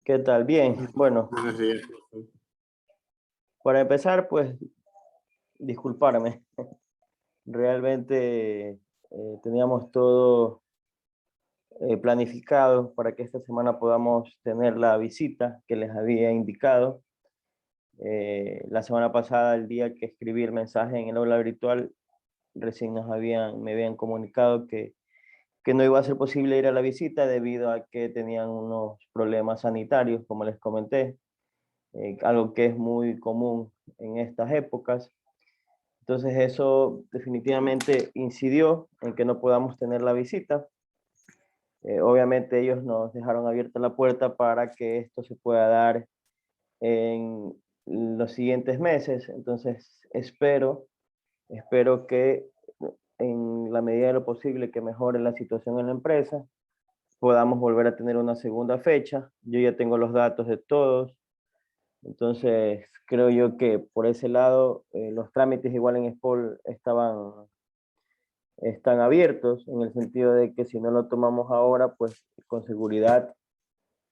¿Qué tal? Bien. Bueno, Buenos días. para empezar, pues disculparme. Realmente teníamos todo planificado para que esta semana podamos tener la visita que les había indicado. La semana pasada, el día que escribí el mensaje en el aula virtual, recién me habían comunicado que no iba a ser posible ir a la visita debido a que tenían unos problemas sanitarios, como les comenté, algo que es muy común en estas épocas. Entonces eso definitivamente incidió en que no podamos tener la visita. Obviamente ellos nos dejaron abierta la puerta para que esto se pueda dar en los siguientes meses. Entonces espero que en la medida de lo posible que mejore la situación en la empresa, podamos volver a tener una segunda fecha. Yo ya tengo los datos de todos. Entonces, creo yo que por ese lado, los trámites igual en SPOL están abiertos, en el sentido de que si no lo tomamos ahora, pues con seguridad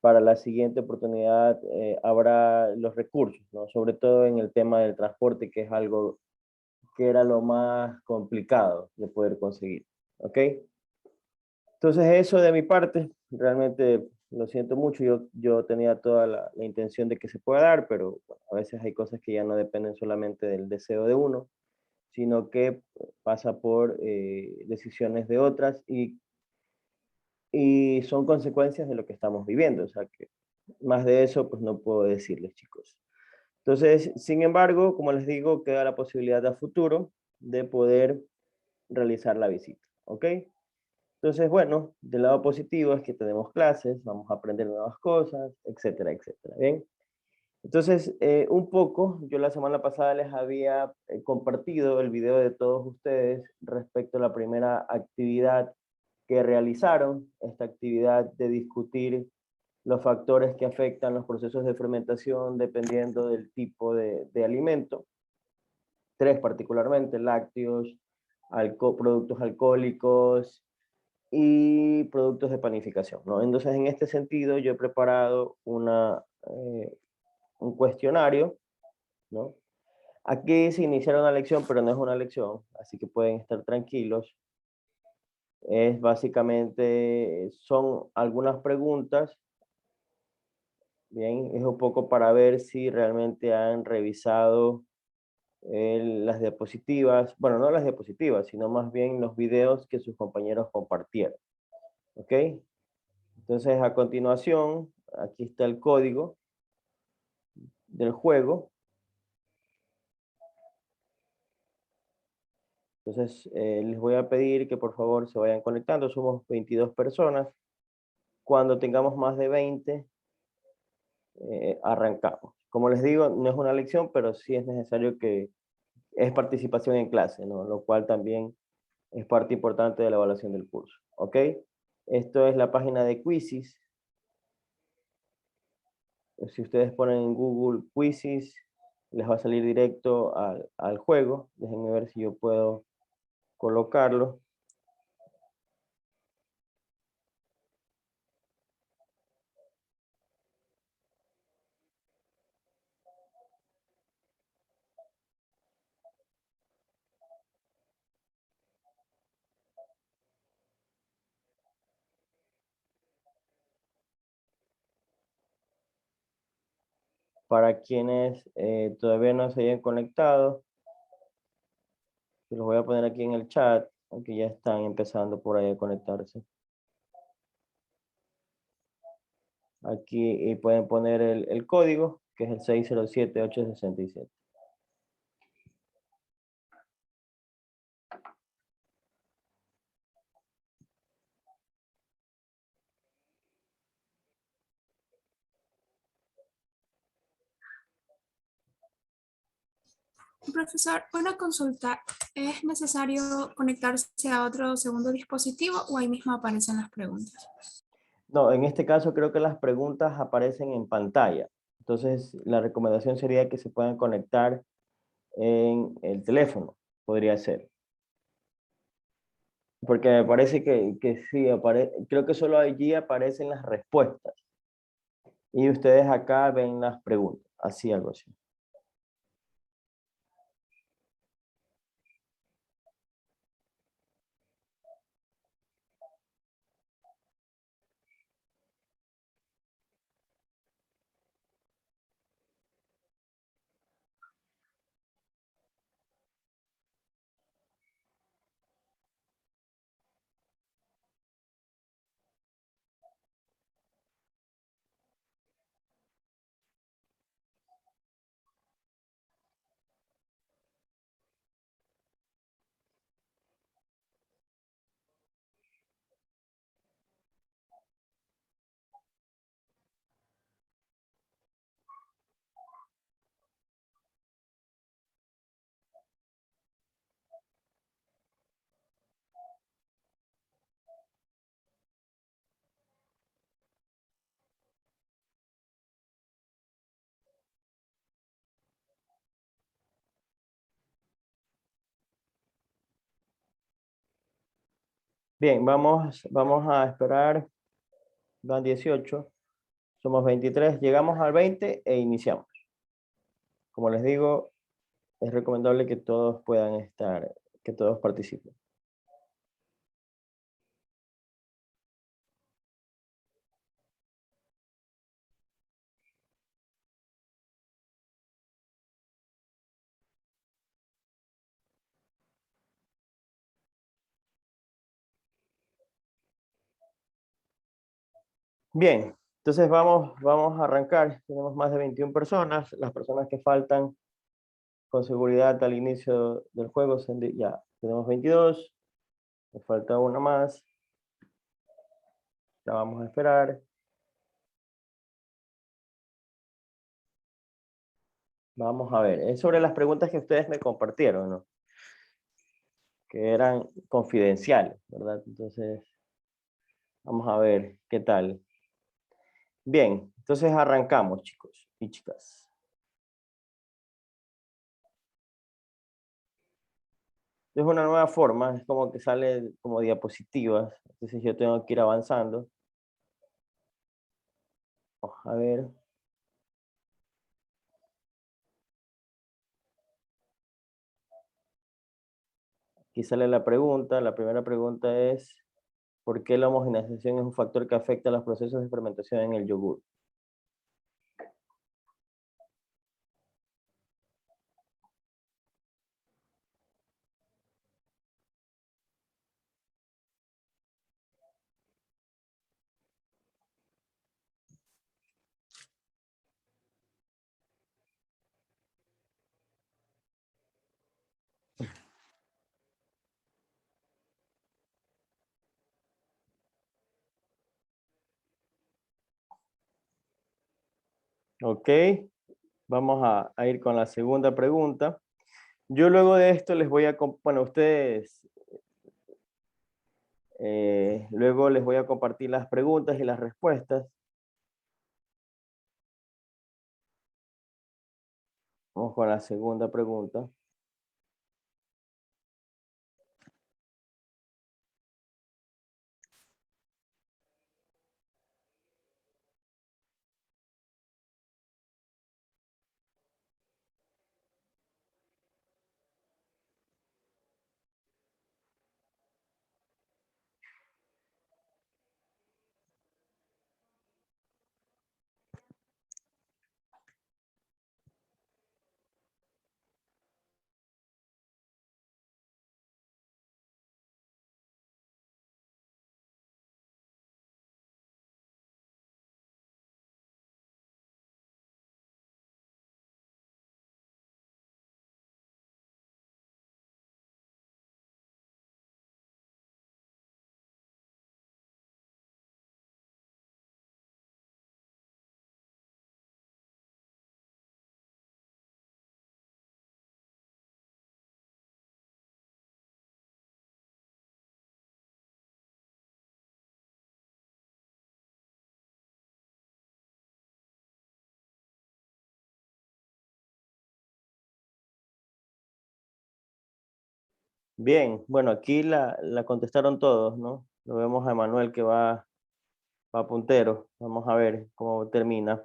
para la siguiente oportunidad habrá los recursos, ¿no? Sobre todo en el tema del transporte, que es algo que era lo más complicado de poder conseguir, ¿ok? Entonces eso de mi parte, realmente lo siento mucho, yo tenía toda la intención de que se pueda dar, pero bueno, a veces hay cosas que ya no dependen solamente del deseo de uno, sino que pasa por decisiones de otras y son consecuencias de lo que estamos viviendo, o sea que más de eso pues no puedo decirles, chicos. Entonces, sin embargo, como les digo, queda la posibilidad a futuro de poder realizar la visita, ¿ok? Entonces, bueno, del lado positivo es que tenemos clases, vamos a aprender nuevas cosas, etcétera, etcétera, ¿bien? Entonces, un poco, yo la semana pasada les había compartido el video de todos ustedes respecto a la primera actividad que realizaron, esta actividad de discutir los factores que afectan los procesos de fermentación dependiendo del tipo de alimento, tres particularmente, lácteos, productos alcohólicos, y productos de panificación, ¿no? Entonces, en este sentido, yo he preparado un cuestionario, ¿no? Aquí se inicia una lección, pero no es una lección, así que pueden estar tranquilos. Es básicamente, son algunas preguntas, bien, es un poco para ver si realmente han revisado las diapositivas, bueno, no las diapositivas, sino más bien los videos que sus compañeros compartieron, ¿ok? Entonces, a continuación, aquí está el código del juego. Entonces, les voy a pedir que por favor se vayan conectando. Somos 22 personas. Cuando tengamos más de 20, arrancamos. Como les digo, no es una lección, pero sí es necesario que es participación en clase, ¿no? Lo cual también es parte importante de la evaluación del curso, ¿ok? Esto es la página de Quizzes. Si ustedes ponen en Google Quizzes, les va a salir directo al juego. Déjenme ver si yo puedo colocarlo. Para quienes todavía no se hayan conectado, se los voy a poner aquí en el chat, aunque ya están empezando por ahí a conectarse. Aquí pueden poner el código, que es el 607867. Profesor, una consulta. ¿Es necesario conectarse a otro segundo dispositivo o ahí mismo aparecen las preguntas? No, en este caso creo que las preguntas aparecen en pantalla. Entonces, la recomendación sería que se puedan conectar en el teléfono, podría ser. Porque me parece que sí, creo que solo allí aparecen las respuestas. Y ustedes acá ven las preguntas, así algo así. Bien, vamos a esperar. Van 18. Somos 23. Llegamos al 20 e iniciamos. Como les digo, es recomendable que todos puedan estar, que todos participen. Bien, entonces vamos a arrancar. Tenemos más de 21 personas. Las personas que faltan con seguridad al inicio del juego ya tenemos 22. Me falta una más. La vamos a esperar. Vamos a ver. Es sobre las preguntas que ustedes me compartieron, ¿no? Que eran confidenciales, ¿verdad? Entonces, vamos a ver qué tal. Bien, entonces arrancamos, chicos y chicas. Es una nueva forma, es como que sale como diapositivas. Entonces yo tengo que ir avanzando. Vamos a ver. Aquí sale la pregunta. La primera pregunta es, ¿por qué la homogeneización es un factor que afecta a los procesos de fermentación en el yogur? Ok, vamos a ir con la segunda pregunta. Yo luego de esto les voy a, bueno, ustedes, luego les voy a compartir las preguntas y las respuestas. Vamos con la segunda pregunta. Bien, bueno, aquí la contestaron todos, ¿no? Lo vemos a Emanuel que va puntero. Vamos a ver cómo termina.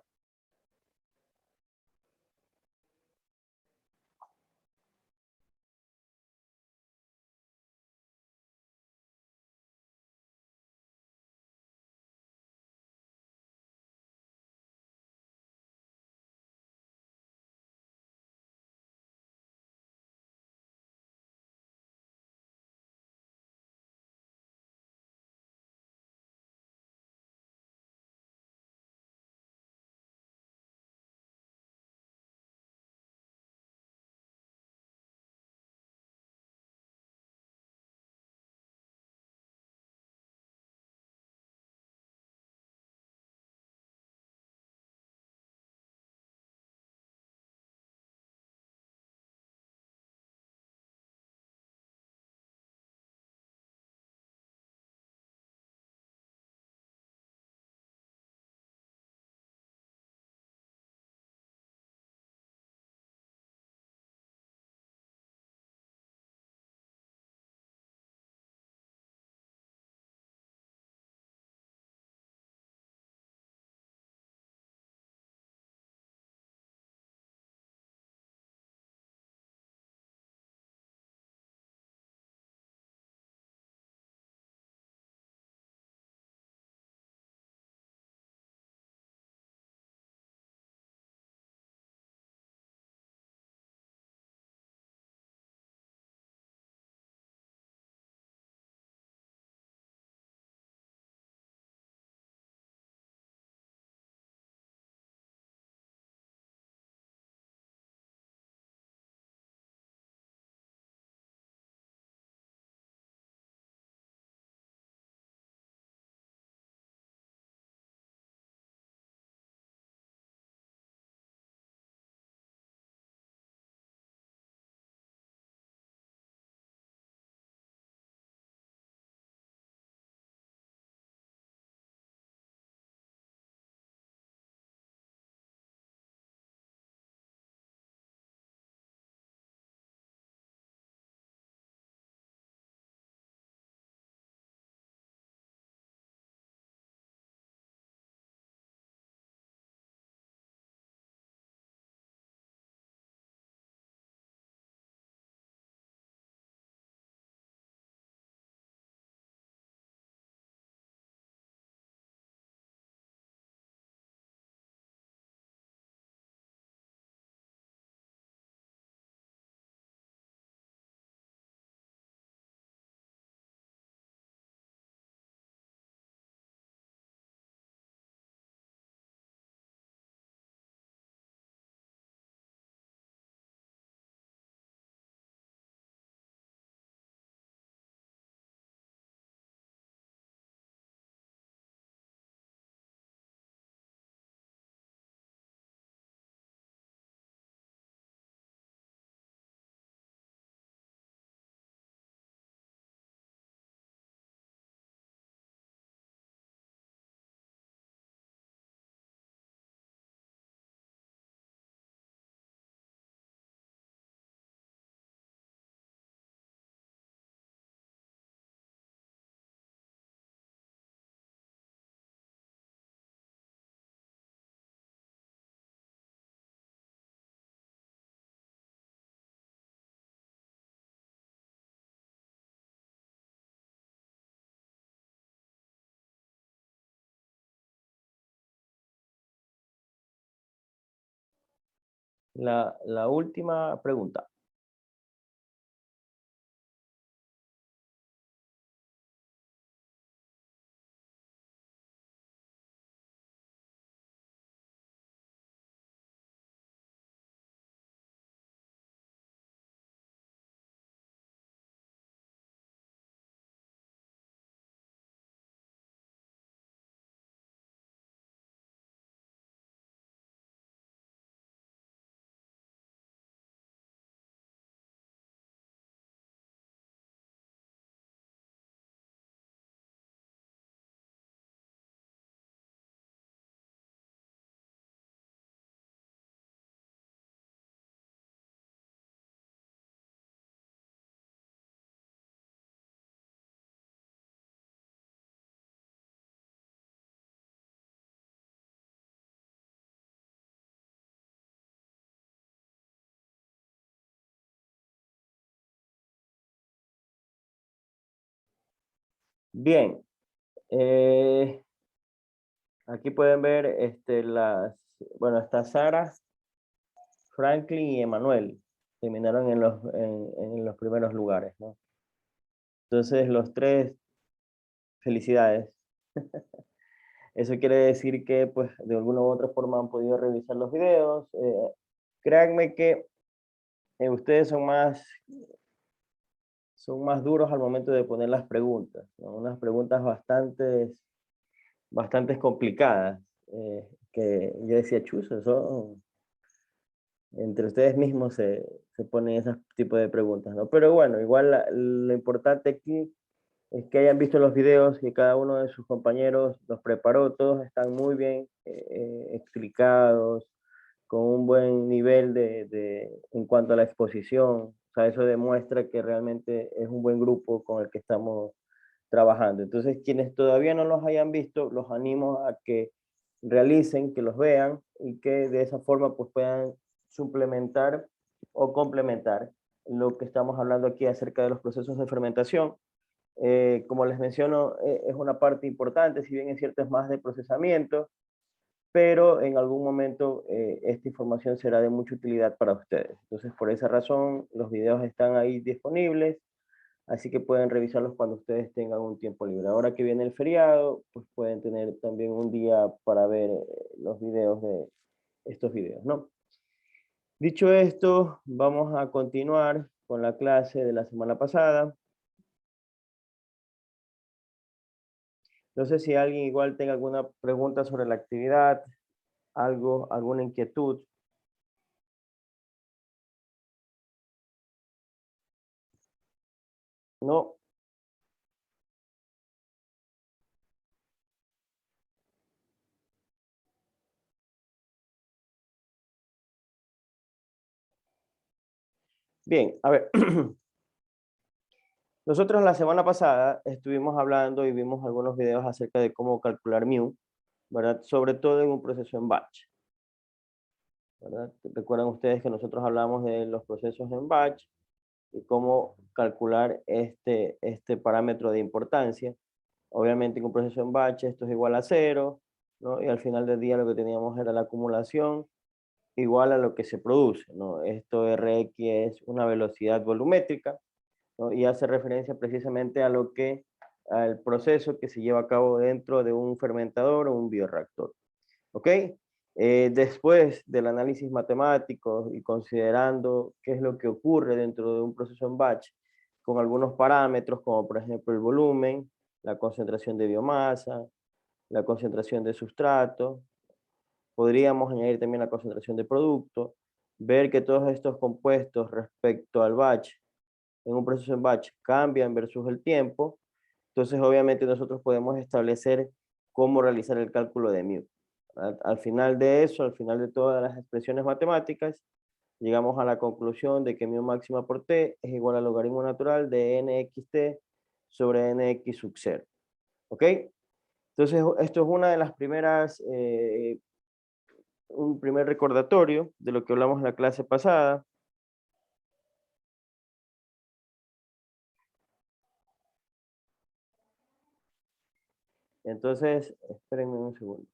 La última pregunta. Bien, aquí pueden ver bueno, está Sara, Franklin y Emanuel. Terminaron en los primeros lugares, ¿no? Entonces, los tres, felicidades. Eso quiere decir que, pues, de alguna u otra forma han podido revisar los videos. Créanme que ustedes son más duros al momento de poner las preguntas, ¿no? Unas preguntas bastantes complicadas, que yo decía, chuzo, eso entre ustedes mismos se ponen ese tipo de preguntas, ¿no? Pero bueno, igual lo importante aquí es que hayan visto los videos, que cada uno de sus compañeros los preparó, todos están muy bien explicados, con un buen nivel en cuanto a la exposición. O sea, eso demuestra que realmente es un buen grupo con el que estamos trabajando. Entonces, quienes todavía no los hayan visto, los animo a que realicen, que los vean y que de esa forma pues puedan suplementar o complementar lo que estamos hablando aquí acerca de los procesos de fermentación. Como les menciono, es una parte importante, si bien es cierto es más de procesamiento, pero en algún momento esta información será de mucha utilidad para ustedes. Entonces, por esa razón, los videos están ahí disponibles, así que pueden revisarlos cuando ustedes tengan un tiempo libre. Ahora que viene el feriado, pues pueden tener también un día para ver los videos de estos videos, ¿no? Dicho esto, vamos a continuar con la clase de la semana pasada. No sé si alguien igual tenga alguna pregunta sobre la actividad, alguna inquietud. No. Bien, a ver. Nosotros la semana pasada estuvimos hablando y vimos algunos videos acerca de cómo calcular mu, ¿verdad? Sobre todo en un proceso en batch, ¿verdad? Recuerdan ustedes que nosotros hablamos de los procesos en batch y cómo calcular este parámetro de importancia. Obviamente en un proceso en batch esto es igual a cero, ¿no? Y al final del día lo que teníamos era la acumulación igual a lo que se produce, ¿no? Esto Rx es una velocidad volumétrica, ¿no? Y hace referencia precisamente al proceso que se lleva a cabo dentro de un fermentador o un bioreactor. ¿Ok? Después del análisis matemático y considerando qué es lo que ocurre dentro de un proceso en batch, con algunos parámetros como por ejemplo el volumen, la concentración de biomasa, la concentración de sustrato, podríamos añadir también la concentración de producto, ver que todos estos compuestos respecto al batch, en un proceso en batch, cambian versus el tiempo. Entonces, obviamente, nosotros podemos establecer cómo realizar el cálculo de mu. Al final de eso, al final de todas las expresiones matemáticas, llegamos a la conclusión de que mu máxima por t es igual al logaritmo natural de nxt sobre nx sub 0. ¿Ok? Entonces, esto es una de las primeras un primer recordatorio de lo que hablamos en la clase pasada. Entonces, espérenme un segundo.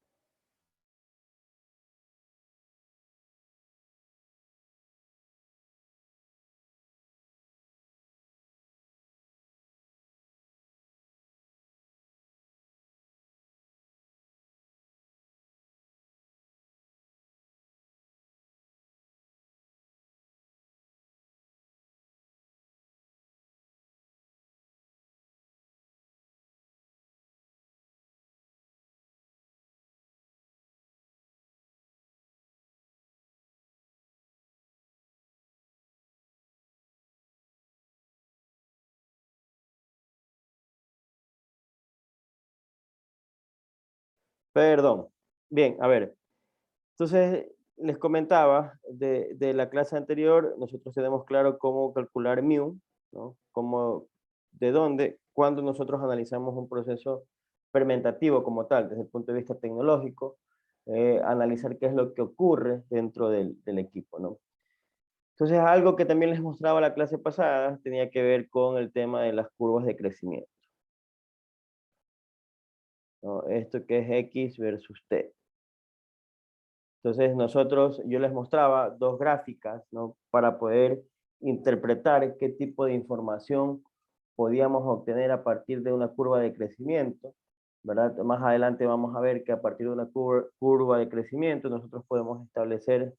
Perdón. Bien, a ver. Entonces, les comentaba de la clase anterior, nosotros tenemos claro cómo calcular mu, ¿no? Cómo, de dónde, cuando nosotros analizamos un proceso fermentativo como tal, desde el punto de vista tecnológico, analizar qué es lo que ocurre dentro del equipo, ¿no? Entonces, algo que también les mostraba la clase pasada tenía que ver con el tema de las curvas de crecimiento, ¿no? Esto que es X versus T. Entonces yo les mostraba dos gráficas, ¿no? Para poder interpretar qué tipo de información podíamos obtener a partir de una curva de crecimiento, ¿verdad? Más adelante vamos a ver que a partir de una curva de crecimiento nosotros podemos establecer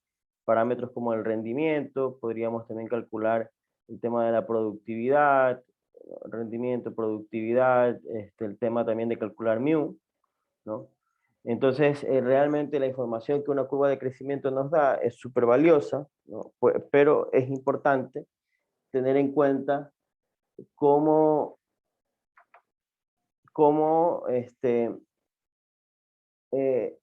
parámetros como el rendimiento, podríamos también calcular el tema de la productividad, rendimiento, productividad, el tema también de calcular mu, ¿no? Entonces, realmente la información que una curva de crecimiento nos da es súper valiosa, ¿no? Pero es importante tener en cuenta cómo, cómo, eh,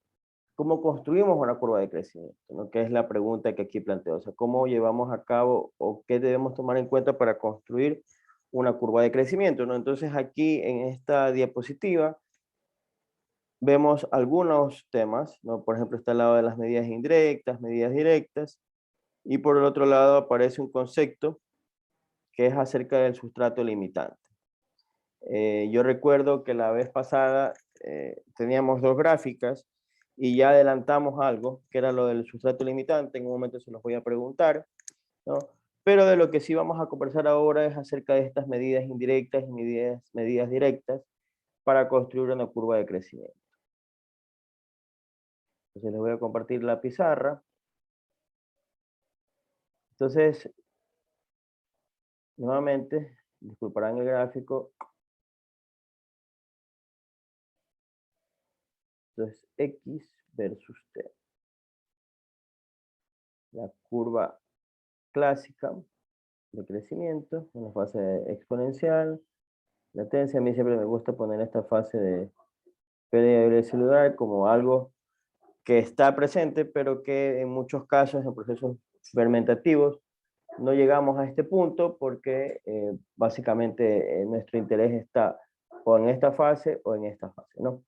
cómo construimos una curva de crecimiento, ¿no? Que es la pregunta que aquí planteo. O sea, cómo llevamos a cabo o qué debemos tomar en cuenta para construir una curva de crecimiento, ¿no? Entonces, aquí en esta diapositiva vemos algunos temas, ¿no? Por ejemplo, está al lado de las medidas indirectas, medidas directas, y por el otro lado aparece un concepto que es acerca del sustrato limitante. Yo recuerdo que la vez pasada teníamos dos gráficas y ya adelantamos algo, que era lo del sustrato limitante, en un momento se los voy a preguntar, ¿no? Pero de lo que sí vamos a conversar ahora es acerca de estas medidas indirectas y medidas directas para construir una curva de crecimiento. Entonces les voy a compartir la pizarra. Entonces, nuevamente, disculparán el gráfico. Entonces, X versus T. La curva clásica de crecimiento, una fase exponencial. Latencia, a mí siempre me gusta poner esta fase de pérdida celular como algo que está presente, pero que en muchos casos en procesos fermentativos no llegamos a este punto porque básicamente nuestro interés está o en esta fase o en esta fase, ¿no?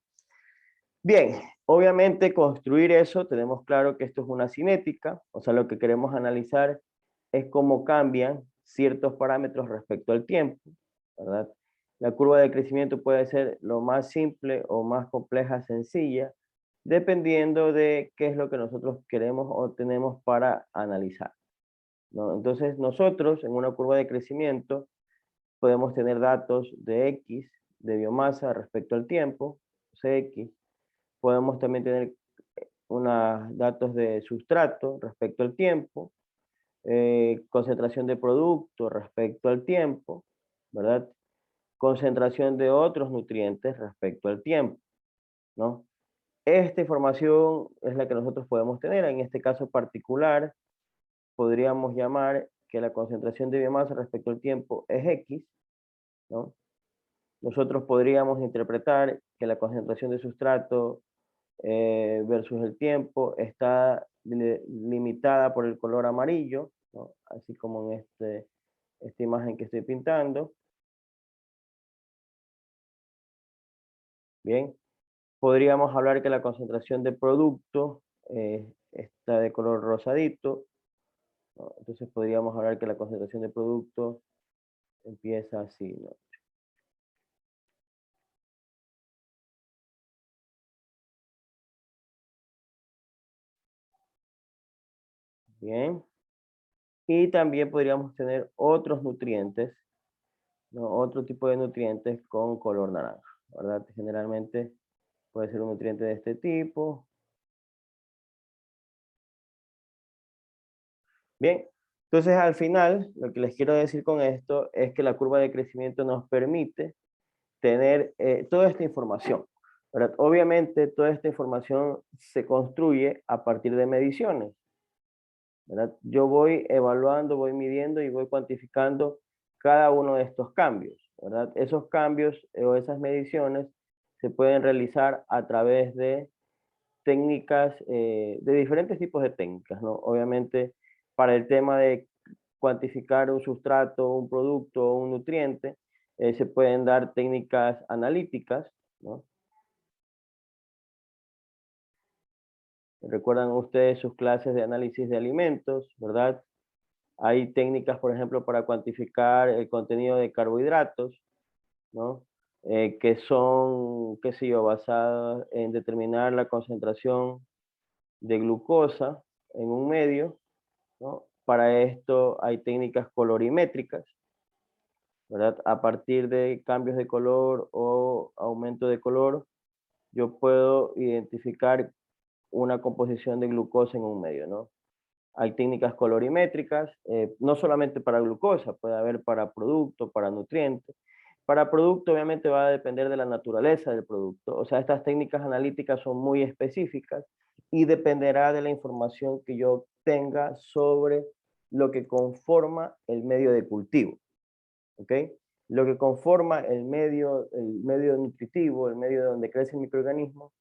Bien, obviamente construir eso, tenemos claro que esto es una cinética, o sea, lo que queremos analizar es cómo cambian ciertos parámetros respecto al tiempo, ¿verdad? La curva de crecimiento puede ser lo más simple o más compleja, sencilla, dependiendo de qué es lo que nosotros queremos o tenemos para analizar, ¿no? Entonces nosotros en una curva de crecimiento podemos tener datos de X, de biomasa respecto al tiempo, Cx. Podemos también tener unos datos de sustrato respecto al tiempo, concentración de producto respecto al tiempo, ¿verdad? Concentración de otros nutrientes respecto al tiempo, ¿no? Esta información es la que nosotros podemos tener. En este caso particular, podríamos llamar que la concentración de biomasa respecto al tiempo es X, ¿no? Nosotros podríamos interpretar que la concentración de sustrato versus el tiempo está limitada por el color amarillo, ¿no? Así como en esta imagen que estoy pintando. Bien, podríamos hablar que la concentración de producto está de color rosadito, ¿no? Entonces podríamos hablar que la concentración de producto empieza así, ¿no? Bien, y también podríamos tener otros nutrientes, ¿no? Otro tipo de nutrientes con color naranja, ¿verdad? Generalmente puede ser un nutriente de este tipo. Bien, entonces al final, lo que les quiero decir con esto es que la curva de crecimiento nos permite tener toda esta información, ¿verdad? Obviamente toda esta información se construye a partir de mediciones, ¿verdad? Yo voy evaluando, voy midiendo y voy cuantificando cada uno de estos cambios, ¿verdad? Esos cambios o esas mediciones se pueden realizar a través de técnicas, de diferentes tipos de técnicas, ¿no? Obviamente, para el tema de cuantificar un sustrato, un producto, un nutriente, se pueden dar técnicas analíticas, ¿no? Recuerdan ustedes sus clases de análisis de alimentos, ¿verdad? Hay técnicas, por ejemplo, para cuantificar el contenido de carbohidratos, ¿no? Que son, qué sé yo, basadas en determinar la concentración de glucosa en un medio, ¿no? Para esto hay técnicas colorimétricas, ¿verdad? A partir de cambios de color o aumento de color, yo puedo identificar una composición de glucosa en un medio, ¿no? Hay técnicas colorimétricas, no solamente para glucosa, puede haber para producto, para nutrientes. Para producto obviamente va a depender de la naturaleza del producto, o sea, estas técnicas analíticas son muy específicas y dependerá de la información que yo tenga sobre lo que conforma el medio de cultivo, ¿ok? Lo que conforma el medio nutritivo, el medio donde crece el microorganismo,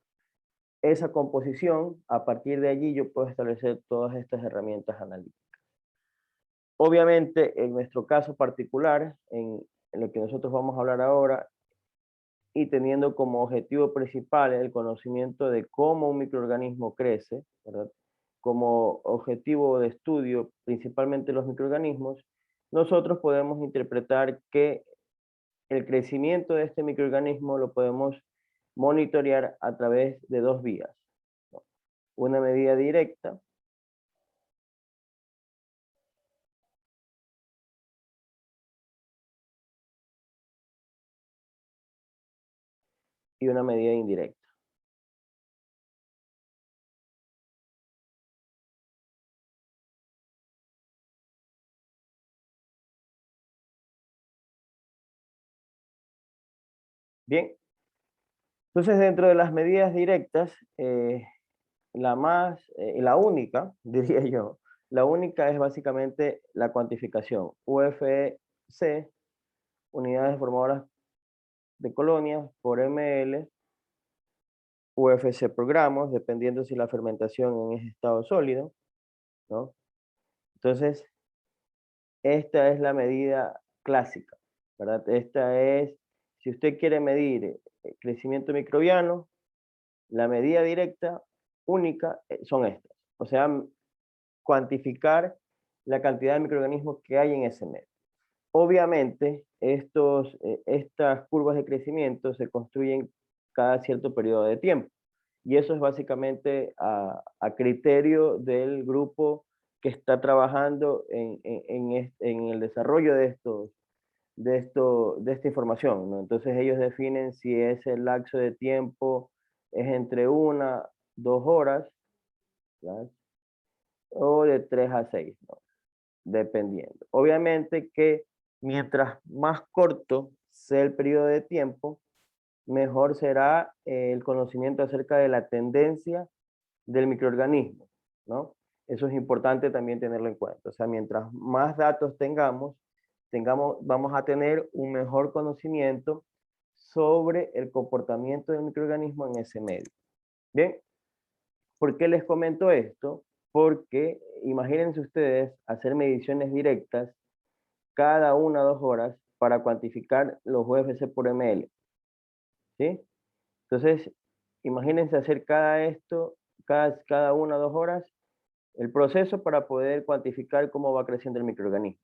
esa composición, a partir de allí yo puedo establecer todas estas herramientas analíticas. Obviamente, en nuestro caso particular, en lo que nosotros vamos a hablar ahora, y teniendo como objetivo principal el conocimiento de cómo un microorganismo crece, ¿verdad? Como objetivo de estudio principalmente los microorganismos, nosotros podemos interpretar que el crecimiento de este microorganismo lo podemos monitorear a través de dos vías, ¿no? Una medida directa y una medida indirecta. Bien, entonces dentro de las medidas directas, la única, diría yo, la única es básicamente la cuantificación. UFC, unidades formadoras de colonias por ml, UFC por gramos, dependiendo si la fermentación es estado sólido, ¿no? Entonces, esta es la medida clásica, ¿verdad? Esta es, si usted quiere medir crecimiento microbiano, la medida directa única son estas. O sea, cuantificar la cantidad de microorganismos que hay en ese medio. Obviamente, estas curvas de crecimiento se construyen cada cierto periodo de tiempo. Y eso es básicamente a criterio del grupo que está trabajando en el desarrollo de esta información, ¿no? Entonces ellos definen si ese lapso de tiempo es entre 1, 2 horas, ¿verdad? O de 3 a 6, ¿no? Dependiendo. Obviamente que mientras más corto sea el periodo de tiempo, mejor será el conocimiento acerca de la tendencia del microorganismo, ¿no? Eso es importante también tenerlo en cuenta. O sea, mientras más datos vamos a tener un mejor conocimiento sobre el comportamiento del microorganismo en ese medio. Bien, ¿por qué les comento esto? Porque imagínense ustedes hacer mediciones directas cada 1 o 2 horas para cuantificar los UFC por ml, ¿sí? Entonces, imagínense hacer cada 1 o 2 horas, el proceso para poder cuantificar cómo va creciendo el microorganismo.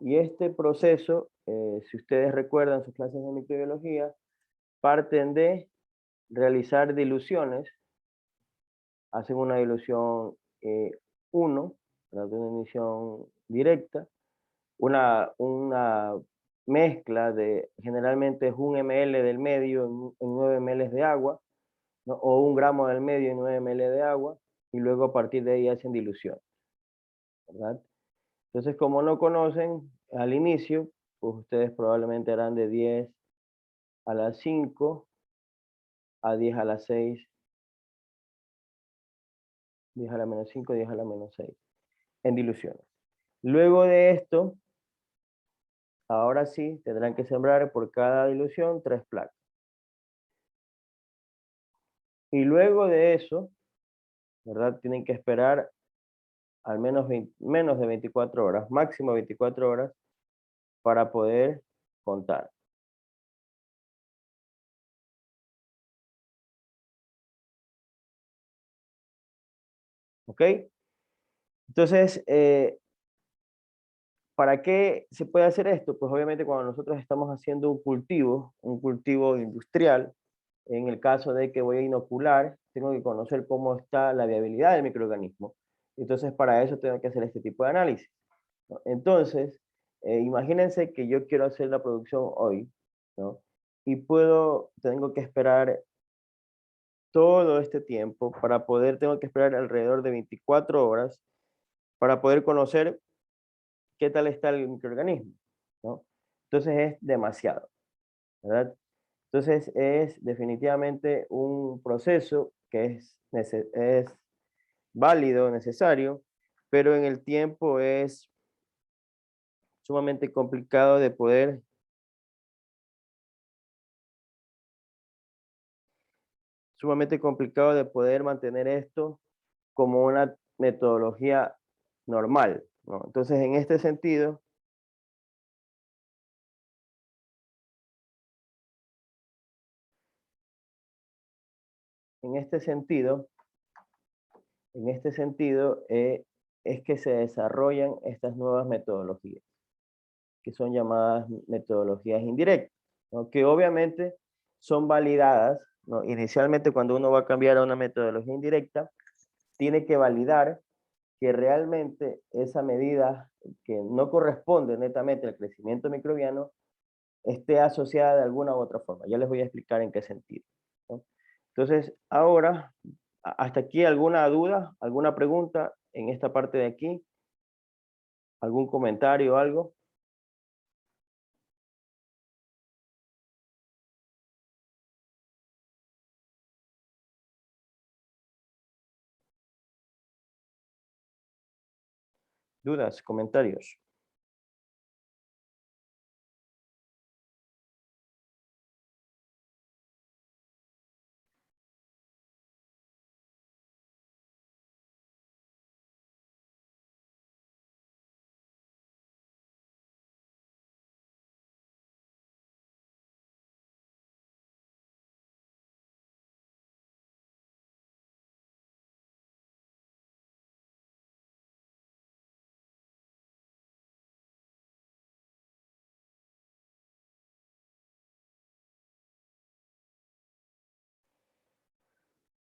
Y este proceso, si ustedes recuerdan sus clases de microbiología, parten de realizar diluciones, hacen una dilución 1, una dilución directa, una mezcla de, generalmente es 1 ml del medio en 9 ml de agua, ¿no? O 1 gramo del medio en 9 ml de agua, y luego a partir de ahí hacen dilución, ¿verdad? Entonces, como no conocen al inicio, pues ustedes probablemente harán de 10 a la 5 a 10 a la 6, 10 a la menos 5, 10 a la menos 6, en diluciones. Luego de esto, ahora sí, tendrán que sembrar por cada dilución 3 placas. Y luego de eso, ¿verdad? Tienen que esperar al menos menos de 24 horas, máximo 24 horas, para poder contar. ¿Ok? Entonces, ¿para qué se puede hacer esto? Pues obviamente cuando nosotros estamos haciendo un cultivo industrial, en el caso de que voy a inocular, tengo que conocer cómo está la viabilidad del microorganismo. Entonces, para eso tengo que hacer este tipo de análisis, ¿no? Entonces, imagínense que yo quiero hacer la producción hoy, ¿no? Y tengo que esperar todo este tiempo para tengo que esperar alrededor de 24 horas para poder conocer qué tal está el microorganismo, ¿no? Entonces es demasiado, ¿verdad? Entonces es definitivamente un proceso que es válido, necesario, pero en el tiempo es sumamente complicado de mantener esto como una metodología normal, ¿no? Entonces, en este sentido, en este sentido, es que se desarrollan estas nuevas metodologías, que son llamadas metodologías indirectas, ¿no? Que obviamente son validadas, ¿no? Inicialmente, cuando uno va a cambiar a una metodología indirecta, tiene que validar que realmente esa medida que no corresponde netamente al crecimiento microbiano esté asociada de alguna u otra forma. Ya les voy a explicar en qué sentido, ¿no? Entonces, ahora, hasta aquí alguna duda, alguna pregunta en esta parte de aquí, algún comentario o algo. Dudas, comentarios.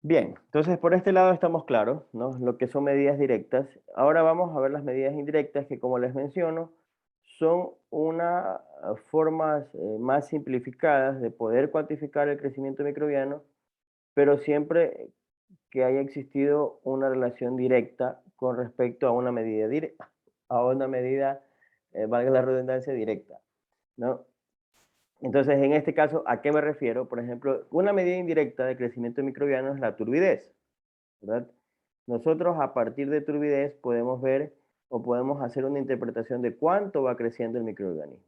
Bien, entonces por este lado estamos claros, ¿no? Lo que son medidas directas. Ahora vamos a ver las medidas indirectas que, como les menciono, son una formas más simplificadas de poder cuantificar el crecimiento microbiano, pero siempre que haya existido una relación directa con respecto a una medida directa, valga la redundancia, directa, ¿no? Entonces, en este caso, ¿a qué me refiero? Por ejemplo, una medida indirecta de crecimiento microbiano es la turbidez, ¿verdad? Nosotros a partir de turbidez podemos ver o podemos hacer una interpretación de cuánto va creciendo el microorganismo.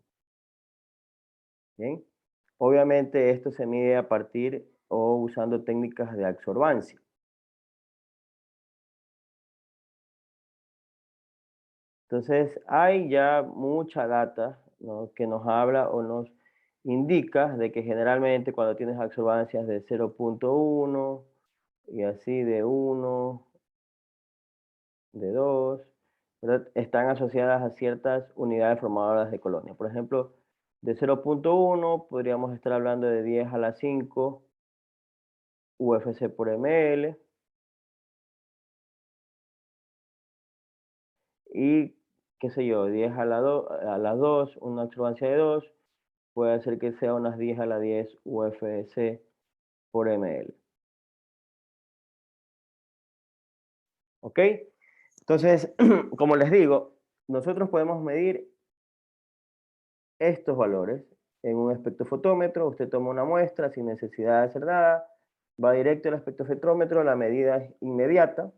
¿Bien? Obviamente esto se mide a partir o usando técnicas de absorbancia. Entonces hay ya mucha data, ¿no? Que nos habla o nos indica de que generalmente cuando tienes absorbancias de 0,1 y así de 1, de 2, ¿verdad? Están asociadas a ciertas unidades formadoras de colonia. Por ejemplo, de 0,1 podríamos estar hablando de 10 a la 5 UFC por ml, y qué sé yo, 10 a la 2, una absorbancia de 2, puede ser que sea unas 10 a la 10 UFC por ml. ¿Ok? Entonces, como les digo, nosotros podemos medir estos valores en un espectrofotómetro. Usted toma una muestra sin necesidad de hacer nada, va directo al espectrofotómetro, la medida es inmediata,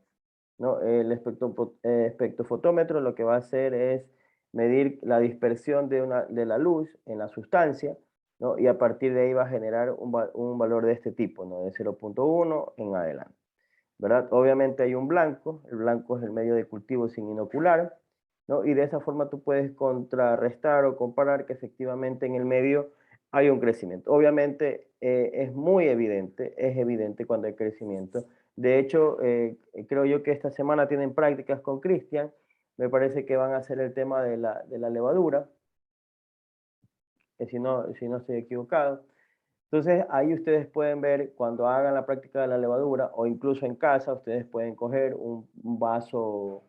¿no? El espectrofotómetro lo que va a hacer es medir la dispersión de la luz en la sustancia, ¿no? Y a partir de ahí va a generar un valor de este tipo, ¿no? De 0,1 en adelante. ¿verdad? Obviamente hay un blanco, el blanco es el medio de cultivo sin inocular, ¿no? Y de esa forma tú puedes contrarrestar o comparar que efectivamente en el medio hay un crecimiento. Obviamente es evidente cuando hay crecimiento. De hecho, creo yo que esta semana tienen prácticas con Cristian, me parece que van a hacer el tema de la levadura, que si no estoy equivocado. Entonces, ahí ustedes pueden ver cuando hagan la práctica de la levadura o incluso en casa, ustedes pueden coger un vaso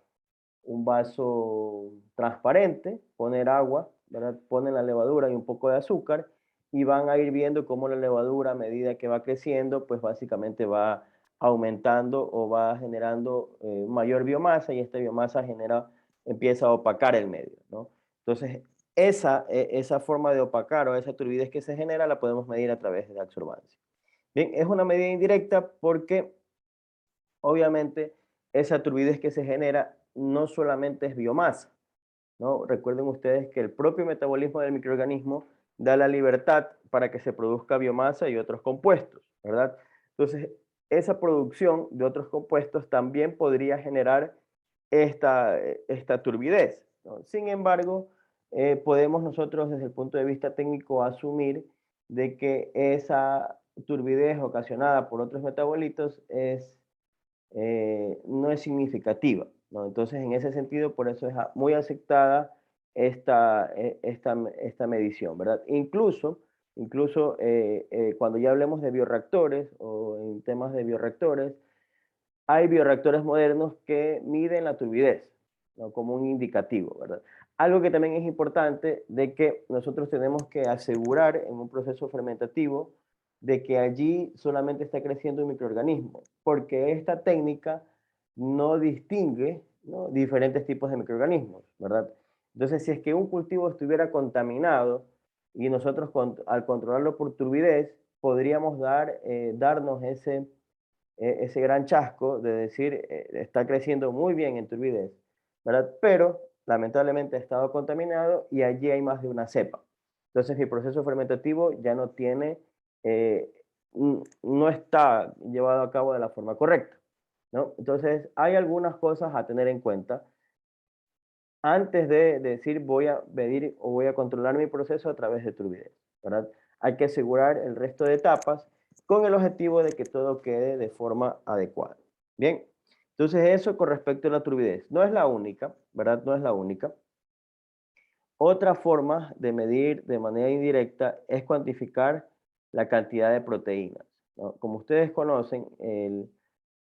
transparente, poner agua, ¿verdad? Ponen la levadura y un poco de azúcar y van a ir viendo cómo la levadura a medida que va creciendo, pues básicamente va aumentando o va generando mayor biomasa y esta biomasa empieza a opacar el medio, ¿no? Entonces, esa forma de opacar o esa turbidez que se genera la podemos medir a través de la absorbancia. Bien, es una medida indirecta porque obviamente esa turbidez que se genera no solamente es biomasa, ¿no? Recuerden ustedes que el propio metabolismo del microorganismo da la libertad para que se produzca biomasa y otros compuestos, ¿verdad? Entonces, esa producción de otros compuestos también podría generar esta turbidez, ¿no? Sin embargo, podemos nosotros desde el punto de vista técnico asumir de que esa turbidez ocasionada por otros metabolitos no es significativa, ¿no? Entonces, en ese sentido, por eso es muy aceptada esta medición, ¿verdad? Incluso cuando ya hablemos de bioreactores o en temas de bioreactores, hay bioreactores modernos que miden la turbidez, ¿no? Como un indicativo, ¿verdad? Algo que también es importante de que nosotros tenemos que asegurar en un proceso fermentativo de que allí solamente está creciendo un microorganismo, porque esta técnica no distingue, ¿no?, diferentes tipos de microorganismos, ¿verdad? Entonces, si es que un cultivo estuviera contaminado y nosotros al controlarlo por turbidez, podríamos darnos ese gran chasco de decir, está creciendo muy bien en turbidez, ¿verdad? Pero lamentablemente ha estado contaminado y allí hay más de una cepa. Entonces mi proceso fermentativo ya no tiene, eh, no está llevado a cabo de la forma correcta, ¿no? Entonces hay algunas cosas a tener en cuenta antes de decir voy a medir o voy a controlar mi proceso a través de turbidez, ¿verdad? Hay que asegurar el resto de etapas con el objetivo de que todo quede de forma adecuada. Bien, entonces eso con respecto a la turbidez. No es la única, ¿verdad? No es la única. Otra forma de medir de manera indirecta es cuantificar la cantidad de proteínas, ¿no? Como ustedes conocen,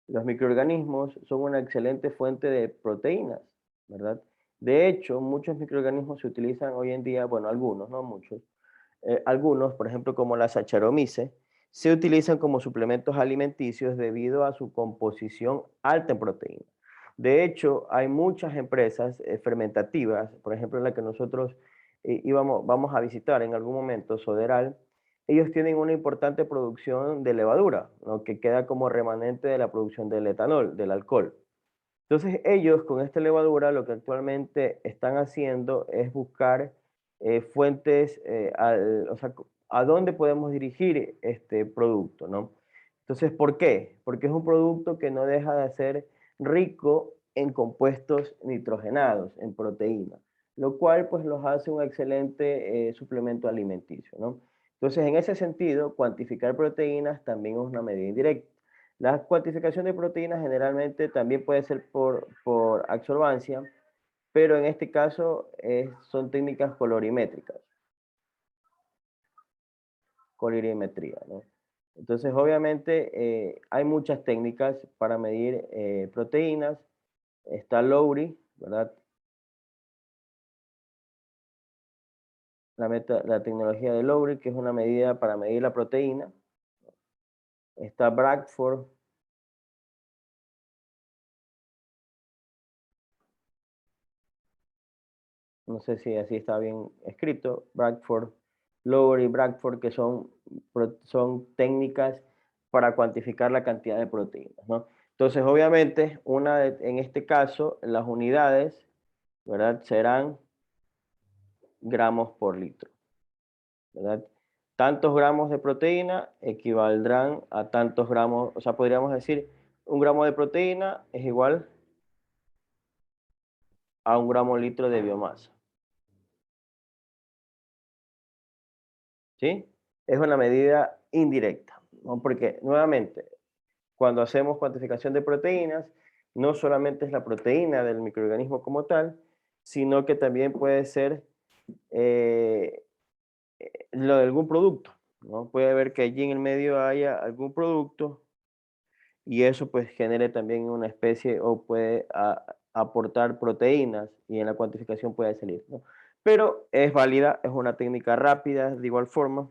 los microorganismos son una excelente fuente de proteínas, ¿verdad? De hecho, muchos microorganismos se utilizan hoy en día, bueno, algunos, no muchos, algunos, por ejemplo, como la Saccharomyces, se utilizan como suplementos alimenticios debido a su composición alta en proteínas. De hecho, hay muchas empresas fermentativas, por ejemplo, en la que nosotros vamos a visitar en algún momento, Soderal. Ellos tienen una importante producción de levadura, ¿no?, que queda como remanente de la producción del etanol, del alcohol. Entonces ellos con esta levadura lo que actualmente están haciendo es buscar fuentes, o sea, a dónde podemos dirigir este producto, ¿no? Entonces, ¿por qué? Porque es un producto que no deja de ser rico en compuestos nitrogenados, en proteínas, lo cual pues los hace un excelente suplemento alimenticio, ¿no? Entonces, en ese sentido, cuantificar proteínas también es una medida indirecta. La cuantificación de proteínas generalmente también puede ser por absorbancia, pero en este caso son técnicas colorimetría, ¿no? Entonces, obviamente, hay muchas técnicas para medir proteínas. Está Lowry, ¿verdad? La tecnología de Lowry, que es una medida para medir la proteína. Está Bradford. No sé si así está bien escrito, Bradford, Lower y Bradford, que son técnicas para cuantificar la cantidad de proteínas, ¿no? Entonces, obviamente, en este caso, las unidades, ¿verdad?, serán gramos por litro, ¿verdad? Tantos gramos de proteína equivaldrán a tantos gramos, o sea, podríamos decir Un gramo de proteína es igual a 1 gramo litro de biomasa. ¿Sí? Es una medida indirecta, ¿no? Porque, nuevamente, cuando hacemos cuantificación de proteínas, no solamente es la proteína del microorganismo como tal, sino que también puede ser lo de algún producto, ¿no? Puede haber que allí en el medio haya algún producto y eso pues genere también una especie o puede aportar proteínas y en la cuantificación puede salir, ¿no? Pero es válida, es una técnica rápida de igual forma.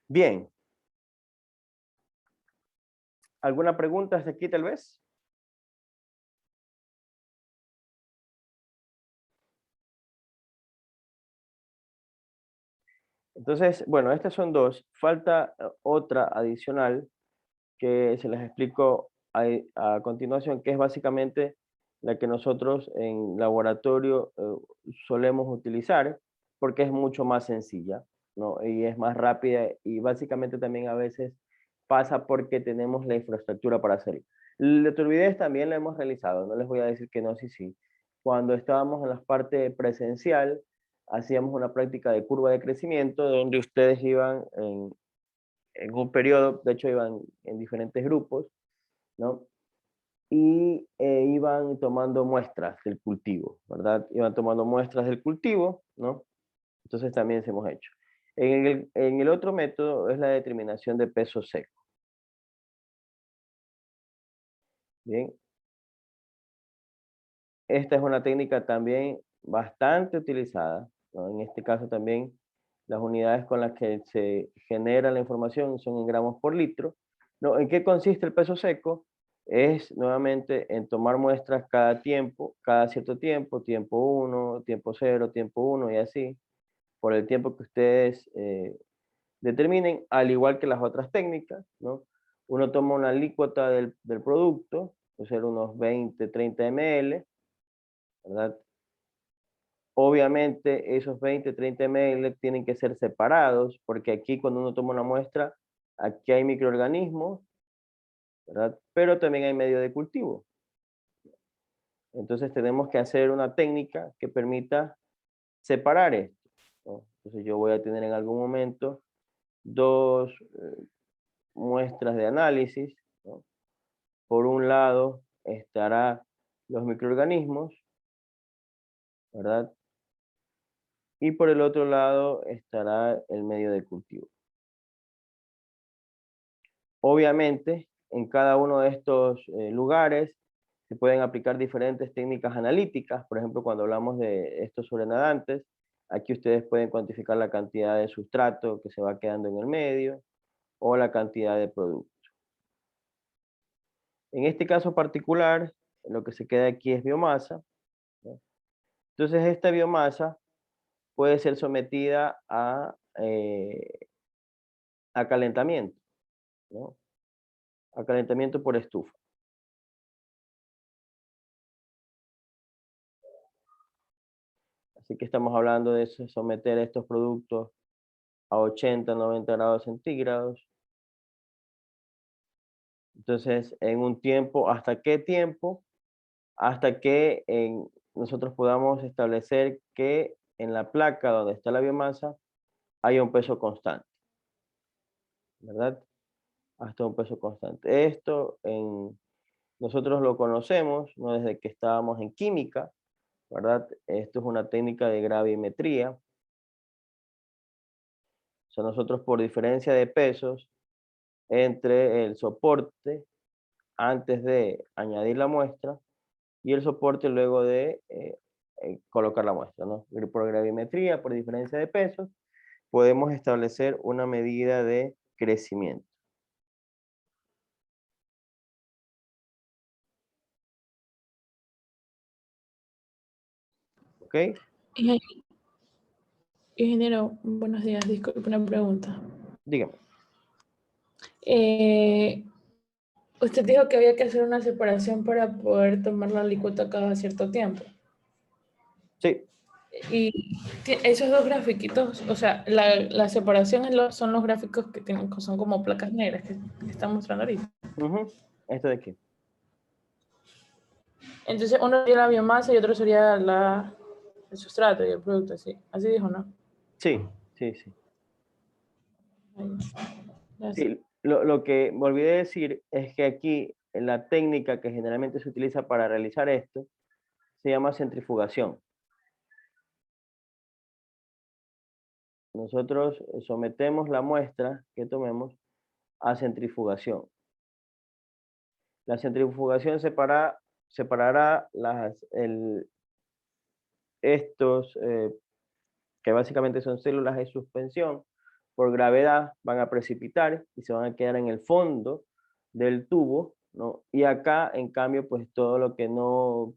Bien, ¿alguna pregunta hasta aquí tal vez? Entonces, bueno, estas son dos. Falta otra adicional que se las explico a continuación, que es básicamente la que nosotros en laboratorio solemos utilizar, porque es mucho más sencilla, ¿no? Y es más rápida y básicamente también a veces pasa porque tenemos la infraestructura para hacerlo. La turbidez también la hemos realizado, no les voy a decir que no, sí, sí. Cuando estábamos en la parte presencial, hacíamos una práctica de curva de crecimiento donde ustedes iban en un periodo, de hecho iban en diferentes grupos, ¿no? Y iban tomando muestras del cultivo, ¿verdad? Iban tomando muestras del cultivo, ¿no? Entonces también se hemos hecho. En el otro método es la determinación de peso seco. Bien, esta es una técnica también bastante utilizada, ¿no? En este caso también las unidades con las que se genera la información son en gramos por litro, ¿no? ¿En qué consiste el peso seco? Es nuevamente en tomar muestras cada tiempo, cada cierto tiempo, tiempo 1, tiempo 0, tiempo 1 y así, por el tiempo que ustedes determinen, al igual que las otras técnicas, ¿no? Uno toma una alícuota del producto, puede ser unos 20, 30 ml, ¿verdad? Obviamente esos 20, 30 ml tienen que ser separados, porque aquí cuando uno toma una muestra, aquí hay microorganismos, ¿verdad? Pero también hay medio de cultivo. Entonces tenemos que hacer una técnica que permita separar esto, ¿no? Entonces yo voy a tener en algún momento dos muestras de análisis, ¿no? Por un lado estará los microorganismos, ¿verdad? Y por el otro lado estará el medio de cultivo. Obviamente, en cada uno de estos lugares se pueden aplicar diferentes técnicas analíticas. Por ejemplo, cuando hablamos de estos sobrenadantes, aquí ustedes pueden cuantificar la cantidad de sustrato que se va quedando en el medio o la cantidad de producto. En este caso particular, lo que se queda aquí es biomasa, ¿no? Entonces, esta biomasa puede ser sometida a calentamiento, ¿no? A calentamiento por estufa. Así que estamos hablando de someter estos productos a 80, 90 grados centígrados. Entonces, en un tiempo, ¿hasta qué tiempo? Hasta que nosotros podamos establecer que en la placa donde está la biomasa haya un peso constante, ¿verdad? Hasta un peso constante. Esto nosotros lo conocemos, ¿no? Desde que estábamos en química, ¿verdad? Esto es una técnica de gravimetría. O sea, nosotros por diferencia de pesos entre el soporte antes de añadir la muestra y el soporte luego de colocar la muestra, ¿no? Por gravimetría, por diferencia de pesos, podemos establecer una medida de crecimiento. ¿Ok? Ingeniero, buenos días, disculpe una pregunta. Dígame. Usted dijo que había que hacer una separación para poder tomar la alícuota cada cierto tiempo. Sí, Y esos dos grafiquitos, o sea, la separación son los gráficos que tienen, que son como placas negras que están mostrando ahorita. ujú, esto de aquí. Entonces, uno sería la biomasa y otro sería el sustrato y el producto, así. Así dijo, ¿no? Sí, sí, sí. Ahí. Ya sé. Sí, lo que me olvidé decir es que aquí la técnica que generalmente se utiliza para realizar esto se llama centrifugación. Nosotros sometemos la muestra que tomemos a centrifugación. La centrifugación separará estos, que básicamente son células de suspensión, por gravedad van a precipitar y se van a quedar en el fondo del tubo, ¿no? Y acá, en cambio, pues todo lo que no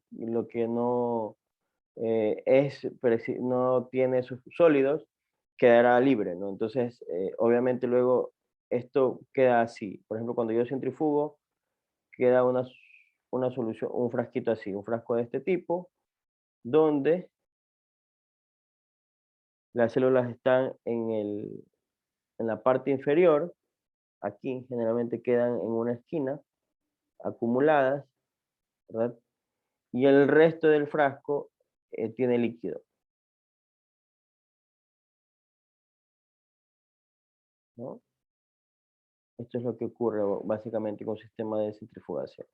no tiene sus sólidos, quedará libre, ¿no? Entonces, obviamente luego esto queda así. Por ejemplo, cuando yo centrifugo, queda una solución, un frasquito así, un frasco de este tipo, donde las células están en la parte inferior, aquí generalmente quedan en una esquina, acumuladas, ¿verdad? Y el resto del frasco tiene líquido, ¿no? Esto es lo que ocurre básicamente con un sistema de centrifugación.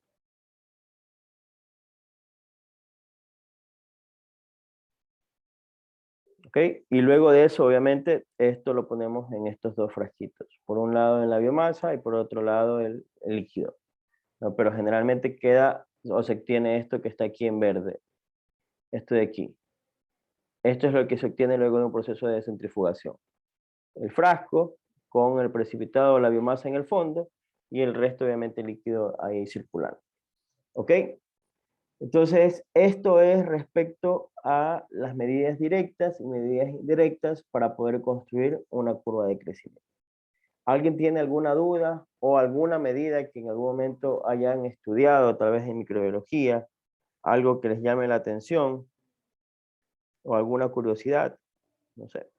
¿Ok? Y luego de eso, obviamente, esto lo ponemos en estos dos frasquitos. Por un lado en la biomasa y por otro lado el líquido, ¿no? Pero generalmente queda o se obtiene esto que está aquí en verde, esto de aquí. Esto es lo que se obtiene luego de un proceso de centrifugación. El frasco con el precipitado o la biomasa en el fondo y el resto obviamente líquido ahí circulando. ¿Ok? Entonces, esto es respecto a las medidas directas y medidas indirectas para poder construir una curva de crecimiento. ¿Alguien tiene alguna duda o alguna medida que en algún momento hayan estudiado, tal vez en microbiología, algo que les llame la atención o alguna curiosidad? No sé.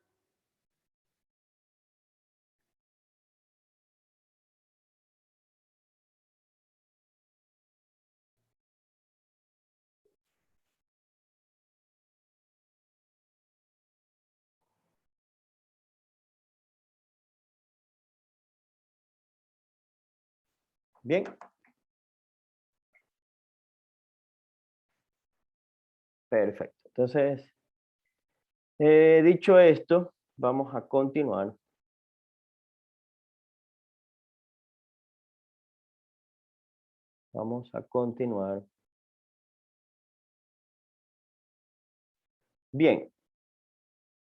Bien, perfecto. Entonces, dicho esto, vamos a continuar. Vamos a continuar. Bien,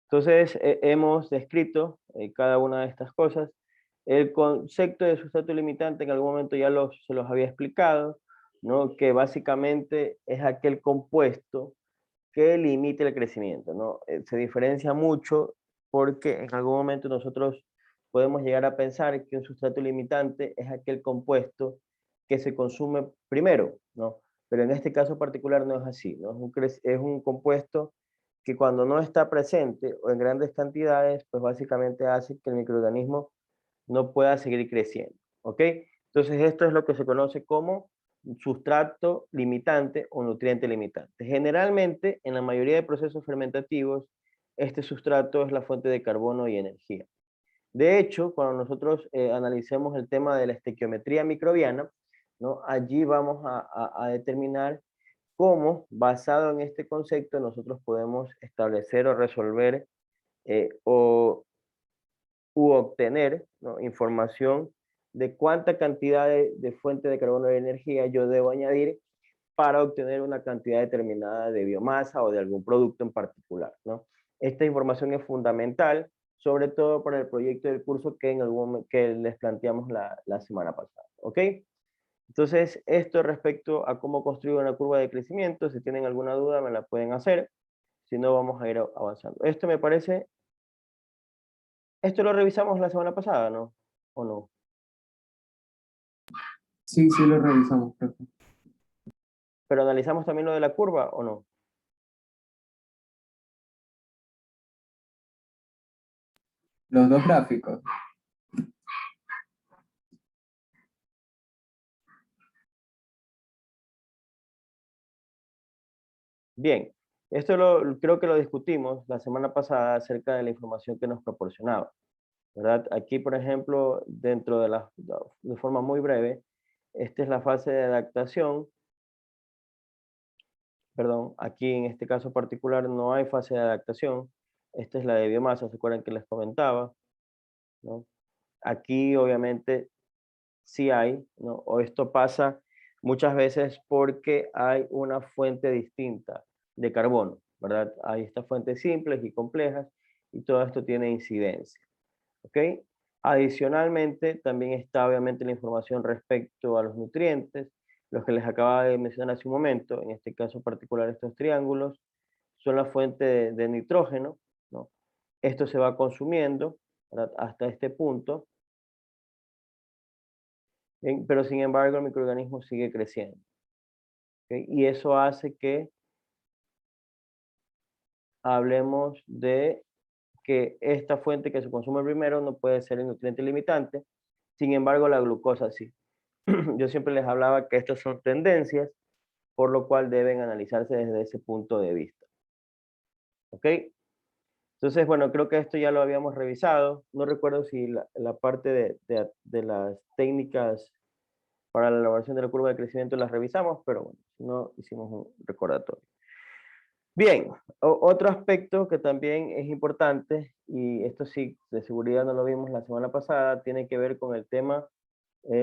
entonces hemos descrito cada una de estas cosas. El concepto de sustrato limitante en algún momento ya se los había explicado, ¿no? Que básicamente es aquel compuesto que limite el crecimiento, ¿no? Se diferencia mucho porque en algún momento nosotros podemos llegar a pensar que un sustrato limitante es aquel compuesto que se consume primero, ¿no? Pero en este caso particular no es así, ¿no? Es un compuesto que cuando no está presente o en grandes cantidades, pues básicamente hace que el microorganismo no pueda seguir creciendo, ¿ok? Entonces esto es lo que se conoce como sustrato limitante o nutriente limitante. Generalmente, en la mayoría de procesos fermentativos, este sustrato es la fuente de carbono y energía. De hecho, cuando nosotros analicemos el tema de la estequiometría microbiana, ¿no? Allí vamos a determinar cómo, basado en este concepto, nosotros podemos establecer o resolver o u obtener, ¿no? Información de cuánta cantidad de fuente de carbono de energía yo debo añadir para obtener una cantidad determinada de biomasa o de algún producto en particular, ¿no? Esta información es fundamental, sobre todo para el proyecto del curso que les planteamos la semana pasada, ¿ok? Entonces, esto respecto a cómo construir una curva de crecimiento, si tienen alguna duda me la pueden hacer, si no vamos a ir avanzando. Esto me parece, esto lo revisamos la semana pasada, ¿no? ¿O no? Sí, sí lo revisamos, profe. Pero analizamos también lo de la curva, ¿o no? Los dos gráficos. Bien, esto creo que lo discutimos la semana pasada acerca de la información que nos proporcionaba, ¿verdad? Aquí, por ejemplo, dentro de forma muy breve, esta es la fase de adaptación. Perdón, aquí en este caso particular no hay fase de adaptación. Esta es la de biomasa, ¿se acuerdan que les comentaba? ¿No? Aquí obviamente sí hay, ¿no? O esto pasa muchas veces porque hay una fuente distinta de carbono, ¿verdad? Hay estas fuentes simples y complejas y todo esto tiene incidencia, ¿ok? Adicionalmente, también está obviamente la información respecto a los nutrientes, los que les acababa de mencionar hace un momento, en este caso particular estos triángulos, son la fuente de nitrógeno, ¿no? Esto se va consumiendo, ¿verdad? Hasta este punto, bien, pero sin embargo el microorganismo sigue creciendo, ¿ok? Y eso hace que hablemos de que esta fuente que se consume primero no puede ser el nutriente limitante, sin embargo la glucosa sí. Yo siempre les hablaba que estas son tendencias, por lo cual deben analizarse desde ese punto de vista. ¿Ok? Entonces, bueno, creo que esto ya lo habíamos revisado. No recuerdo si la parte de las técnicas para la elaboración de la curva de crecimiento las revisamos, pero bueno, si no, hicimos un recordatorio. Bien, otro aspecto que también es importante, y esto sí, de seguridad no lo vimos la semana pasada, tiene que ver con el tema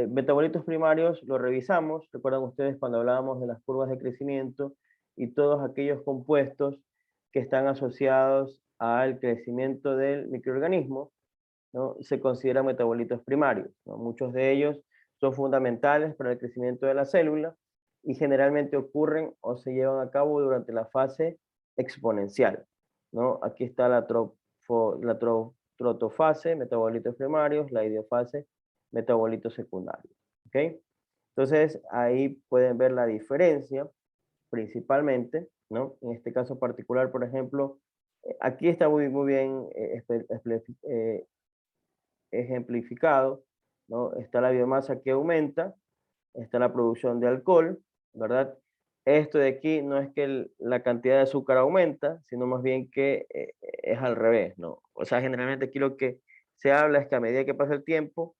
metabolitos primarios. Lo revisamos, recuerdan ustedes cuando hablábamos de las curvas de crecimiento y todos aquellos compuestos que están asociados al crecimiento del microorganismo, ¿no? Se consideran metabolitos primarios, ¿no? Muchos de ellos son fundamentales para el crecimiento de la célula y generalmente ocurren o se llevan a cabo durante la fase exponencial, ¿no? Aquí está la trotofase, metabolitos primarios, la idiofase, metabolitos secundarios, ¿ok? Entonces, ahí pueden ver la diferencia principalmente, ¿no? En este caso particular, por ejemplo, aquí está muy bien ejemplificado, ¿no? Está la biomasa que aumenta, está la producción de alcohol, ¿verdad? Esto de aquí no es que la cantidad de azúcar aumenta, sino más bien que es al revés, ¿no? O sea, generalmente aquí lo que se habla es que a medida que pasa el tiempo,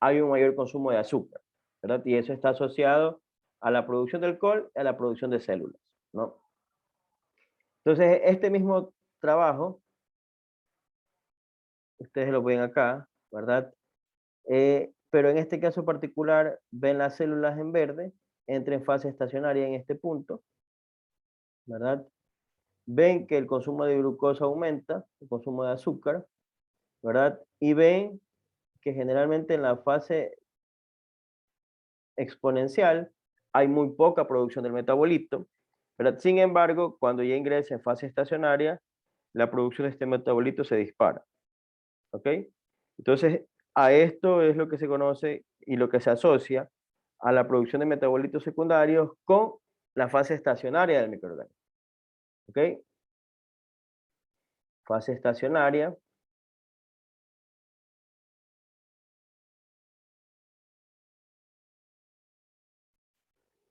hay un mayor consumo de azúcar, ¿verdad? Y eso está asociado a la producción de alcohol y a la producción de células, ¿no? Entonces, este mismo trabajo, ustedes lo ven acá, ¿verdad? Pero en este caso particular, ven las células en verde, entra en fase estacionaria en este punto, ¿verdad? Ven que el consumo de glucosa aumenta, el consumo de azúcar, ¿verdad? Y ven que generalmente en la fase exponencial hay muy poca producción del metabolito, ¿verdad? Sin embargo, cuando ya ingresa en fase estacionaria, la producción de este metabolito se dispara, ¿ok? Entonces, a esto es lo que se conoce y lo que se asocia a la producción de metabolitos secundarios con la fase estacionaria del microorganismo. ¿Ok? Fase estacionaria.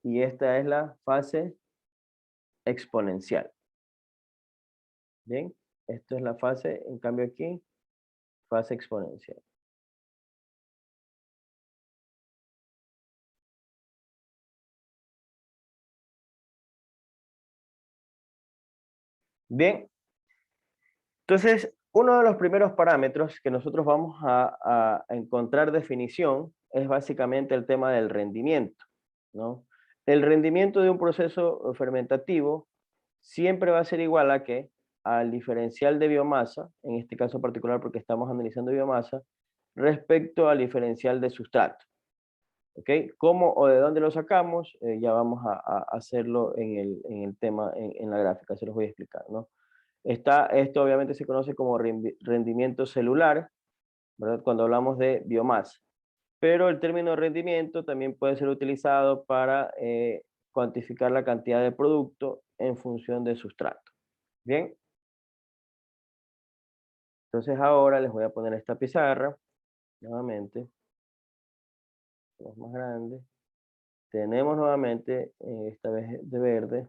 Y esta es la fase exponencial. Bien, esto es la fase, en cambio aquí, fase exponencial. Bien, entonces, uno de los primeros parámetros que nosotros vamos a encontrar definición es básicamente el tema del rendimiento, ¿no? El rendimiento de un proceso fermentativo siempre va a ser igual a que al diferencial de biomasa, en este caso particular porque estamos analizando biomasa, respecto al diferencial de sustrato. ¿Ok? ¿Cómo o de dónde lo sacamos? Ya vamos a hacerlo en el tema, en la gráfica, se los voy a explicar, ¿no? Esto obviamente se conoce como rendimiento celular, ¿verdad? Cuando hablamos de biomasa. Pero el término rendimiento también puede ser utilizado para cuantificar la cantidad de producto en función de sustrato. Bien. Entonces ahora les voy a poner esta pizarra, nuevamente, es más grande. Tenemos nuevamente, esta vez de verde.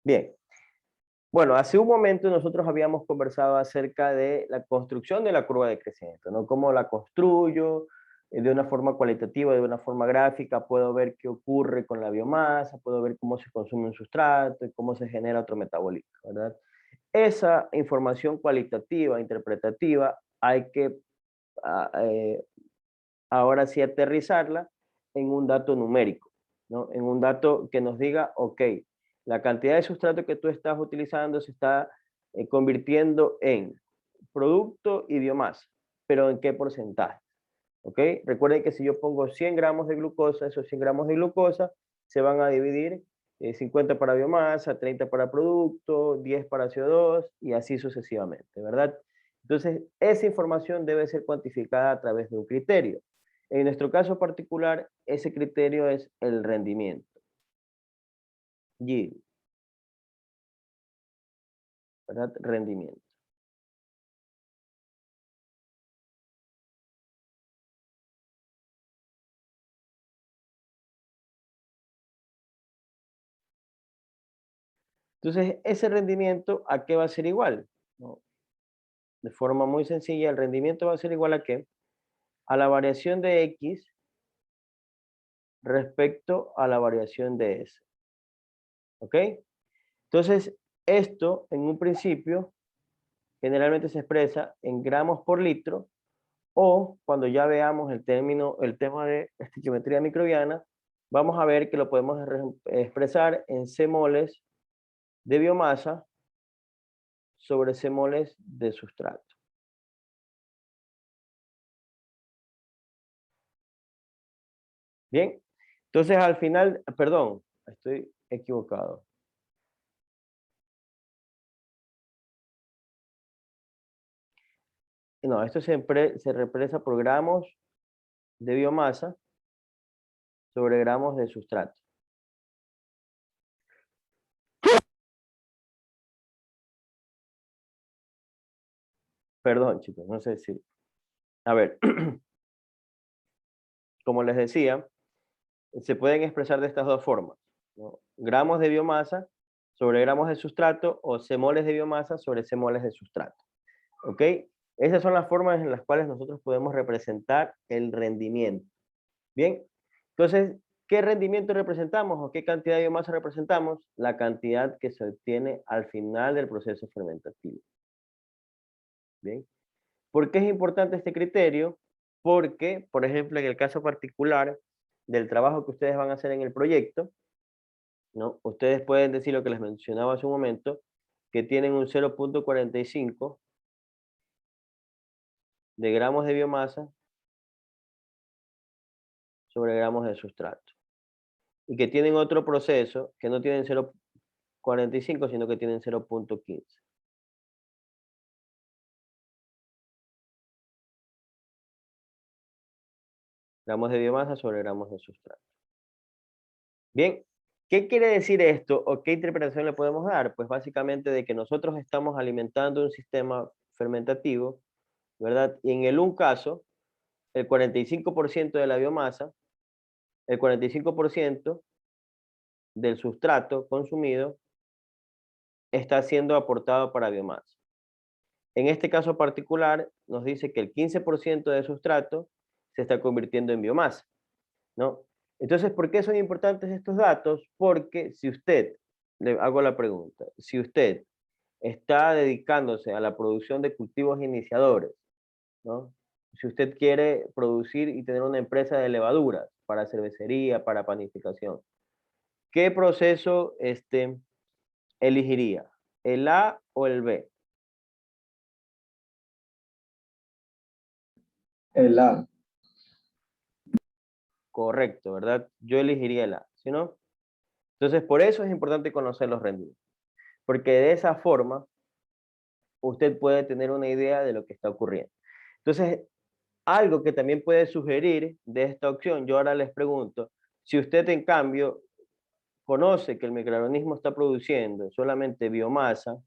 Bien. Bueno, hace un momento nosotros habíamos conversado acerca de la construcción de la curva de crecimiento, ¿no? Cómo la construyo de una forma cualitativa, de una forma gráfica, puedo ver qué ocurre con la biomasa, puedo ver cómo se consume un sustrato y cómo se genera otro metabolito, ¿verdad? Esa información cualitativa, interpretativa, hay que ahora sí aterrizarla en un dato numérico, ¿no? En un dato que nos diga, ok, la cantidad de sustrato que tú estás utilizando se está convirtiendo en producto y biomasa, pero ¿en qué porcentaje? ¿Ok? Recuerden que si yo pongo 100 gramos de glucosa, esos 100 gramos de glucosa se van a dividir 50 para biomasa, 30 para producto, 10 para CO2 y así sucesivamente, ¿verdad? Entonces, esa información debe ser cuantificada a través de un criterio. En nuestro caso particular, ese criterio es el rendimiento. Yield, ¿verdad? Rendimiento. Entonces, ese rendimiento, ¿a qué va a ser igual? ¿No? De forma muy sencilla, el rendimiento va a ser igual a ¿qué? A la variación de X respecto a la variación de S. ¿Ok? Entonces, esto en un principio generalmente se expresa en gramos por litro o cuando ya veamos el tema de estequiometría microbiana, vamos a ver que lo podemos expresar en C moles de biomasa sobre C moles de sustrato. Bien, entonces al final, perdón, estoy equivocado. No, esto se represa por gramos de biomasa sobre gramos de sustrato. Perdón, chicos, no sé si... A ver, como les decía, se pueden expresar de estas dos formas, ¿no? Gramos de biomasa sobre gramos de sustrato o C-moles de biomasa sobre C-moles de sustrato. ¿Ok? Esas son las formas en las cuales nosotros podemos representar el rendimiento. Bien, entonces, ¿qué rendimiento representamos o qué cantidad de biomasa representamos? La cantidad que se obtiene al final del proceso fermentativo. Bien, ¿por qué es importante este criterio? Porque, por ejemplo, en el caso particular del trabajo que ustedes van a hacer en el proyecto, ¿no? Ustedes pueden decir lo que les mencionaba hace un momento, que tienen un 0.45 de gramos de biomasa sobre gramos de sustrato. Y que tienen otro proceso que no tienen 0.45, sino que tienen 0.15. Gramos de biomasa sobre gramos de sustrato. Bien, ¿qué quiere decir esto o qué interpretación le podemos dar? Pues básicamente de que nosotros estamos alimentando un sistema fermentativo, ¿verdad? Y en un caso, el 45% de la biomasa, el 45% del sustrato consumido está siendo aportado para biomasa. En este caso particular, nos dice que el 15% de sustrato se está convirtiendo en biomasa, ¿no? Entonces, ¿por qué son importantes estos datos? Porque si usted, le hago la pregunta, si usted está dedicándose a la producción de cultivos iniciadores, ¿no? Si usted quiere producir y tener una empresa de levaduras para cervecería, para panificación, ¿qué proceso elegiría? ¿El A o el B? El A. Correcto, ¿verdad? Yo elegiría el A, ¿sí no? Entonces, por eso es importante conocer los rendimientos. Porque de esa forma, usted puede tener una idea de lo que está ocurriendo. Entonces, algo que también puede sugerir de esta opción, yo ahora les pregunto, si usted en cambio conoce que el microorganismo está produciendo solamente biomasa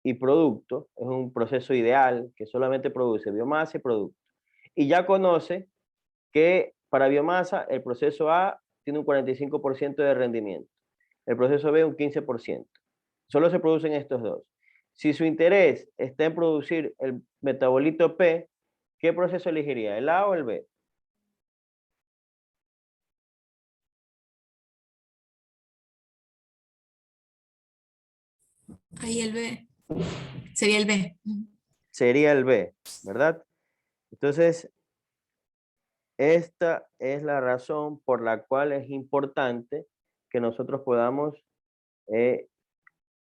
y producto, es un proceso ideal que solamente produce biomasa y producto, y ya conoce que para biomasa el proceso A tiene un 45% de rendimiento, el proceso B un 15%. Solo se producen estos dos. Si su interés está en producir el metabolito P, ¿qué proceso elegiría? ¿El A o el B? Ahí el B. Sería el B. Sería el B, ¿verdad? Entonces, esta es la razón por la cual es importante que nosotros podamos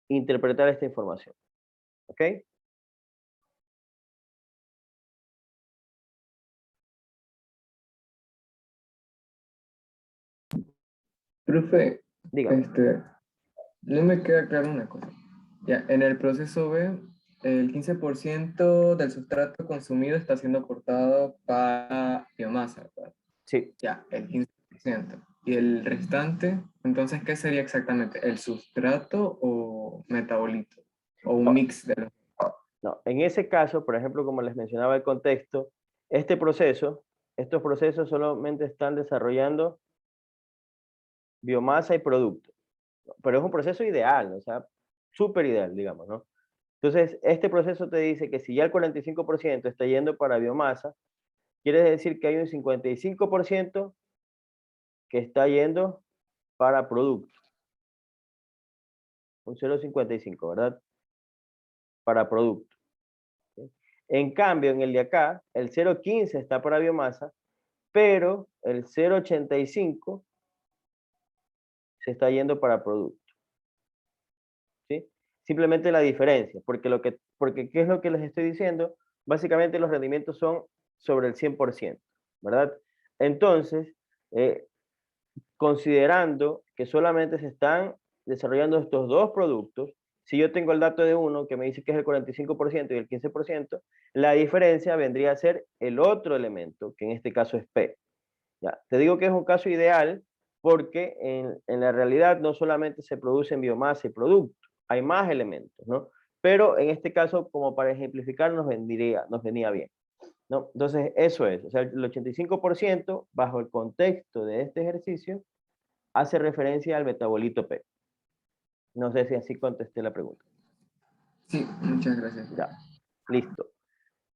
interpretar esta información. ¿Ok? Profe, Dígame. no me queda claro una cosa. Ya, en el proceso B, el 15% del sustrato consumido está siendo aportado para biomasa, ¿verdad? Sí. Ya, el 15%. Y el restante, entonces, ¿qué sería exactamente? ¿El sustrato o metabolito? ¿O un mix de los? No, en ese caso, por ejemplo, como les mencionaba el contexto, estos procesos solamente están desarrollando biomasa y producto, ¿no? Pero es un proceso ideal, ¿no? O sea, súper ideal, digamos, ¿no? Entonces, este proceso te dice que si ya el 45% está yendo para biomasa, quiere decir que hay un 55% que está yendo para producto, un 0,55, ¿verdad? Para producto. ¿Sí? En cambio, en el de acá, el 0,15 está para biomasa, pero el 0,85 se está yendo para producto. ¿Sí? Simplemente la diferencia, porque ¿qué es lo que les estoy diciendo? Básicamente los rendimientos son sobre el 100%, ¿verdad? Entonces, considerando que solamente se están desarrollando estos dos productos, si yo tengo el dato de uno que me dice que es el 45% y el 15%, la diferencia vendría a ser el otro elemento, que en este caso es P. Ya, te digo que es un caso ideal porque en la realidad no solamente se producen biomasa y producto, hay más elementos, ¿no? Pero en este caso, como para ejemplificar, nos venía bien, ¿no? Entonces, eso es, o sea, el 85% bajo el contexto de este ejercicio hace referencia al metabolito P. No sé si así contesté la pregunta. Sí, muchas gracias. Ya, listo.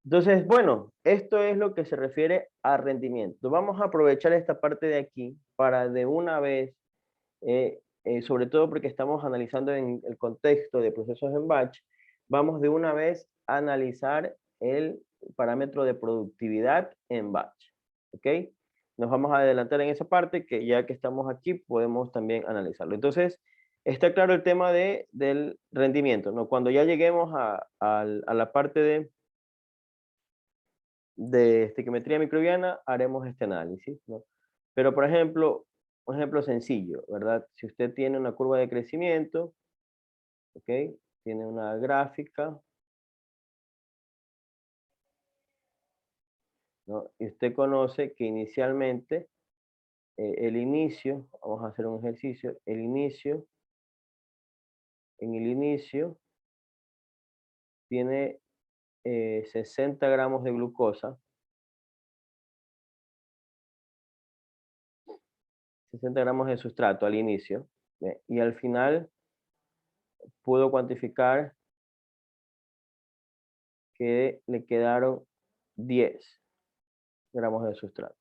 Entonces, bueno, esto es lo que se refiere a rendimiento. Vamos a aprovechar esta parte de aquí para de una vez, sobre todo porque estamos analizando en el contexto de procesos en batch, vamos de una vez a analizar el parámetro de productividad en batch. ¿Ok? Nos vamos a adelantar en esa parte que ya que estamos aquí podemos también analizarlo. Entonces, está claro el tema del rendimiento, ¿no? Cuando ya lleguemos a la parte de estequiometría microbiana haremos este análisis, ¿no? Pero, por ejemplo, un ejemplo sencillo, ¿verdad? Si usted tiene una curva de crecimiento, ¿ok? Tiene una gráfica, ¿no? Y usted conoce que inicialmente el inicio, vamos a hacer un ejercicio, en el inicio tiene 60 gramos de glucosa, 60 gramos de sustrato al inicio, ¿ve? Y al final pudo cuantificar que le quedaron 10 gramos de sustrato.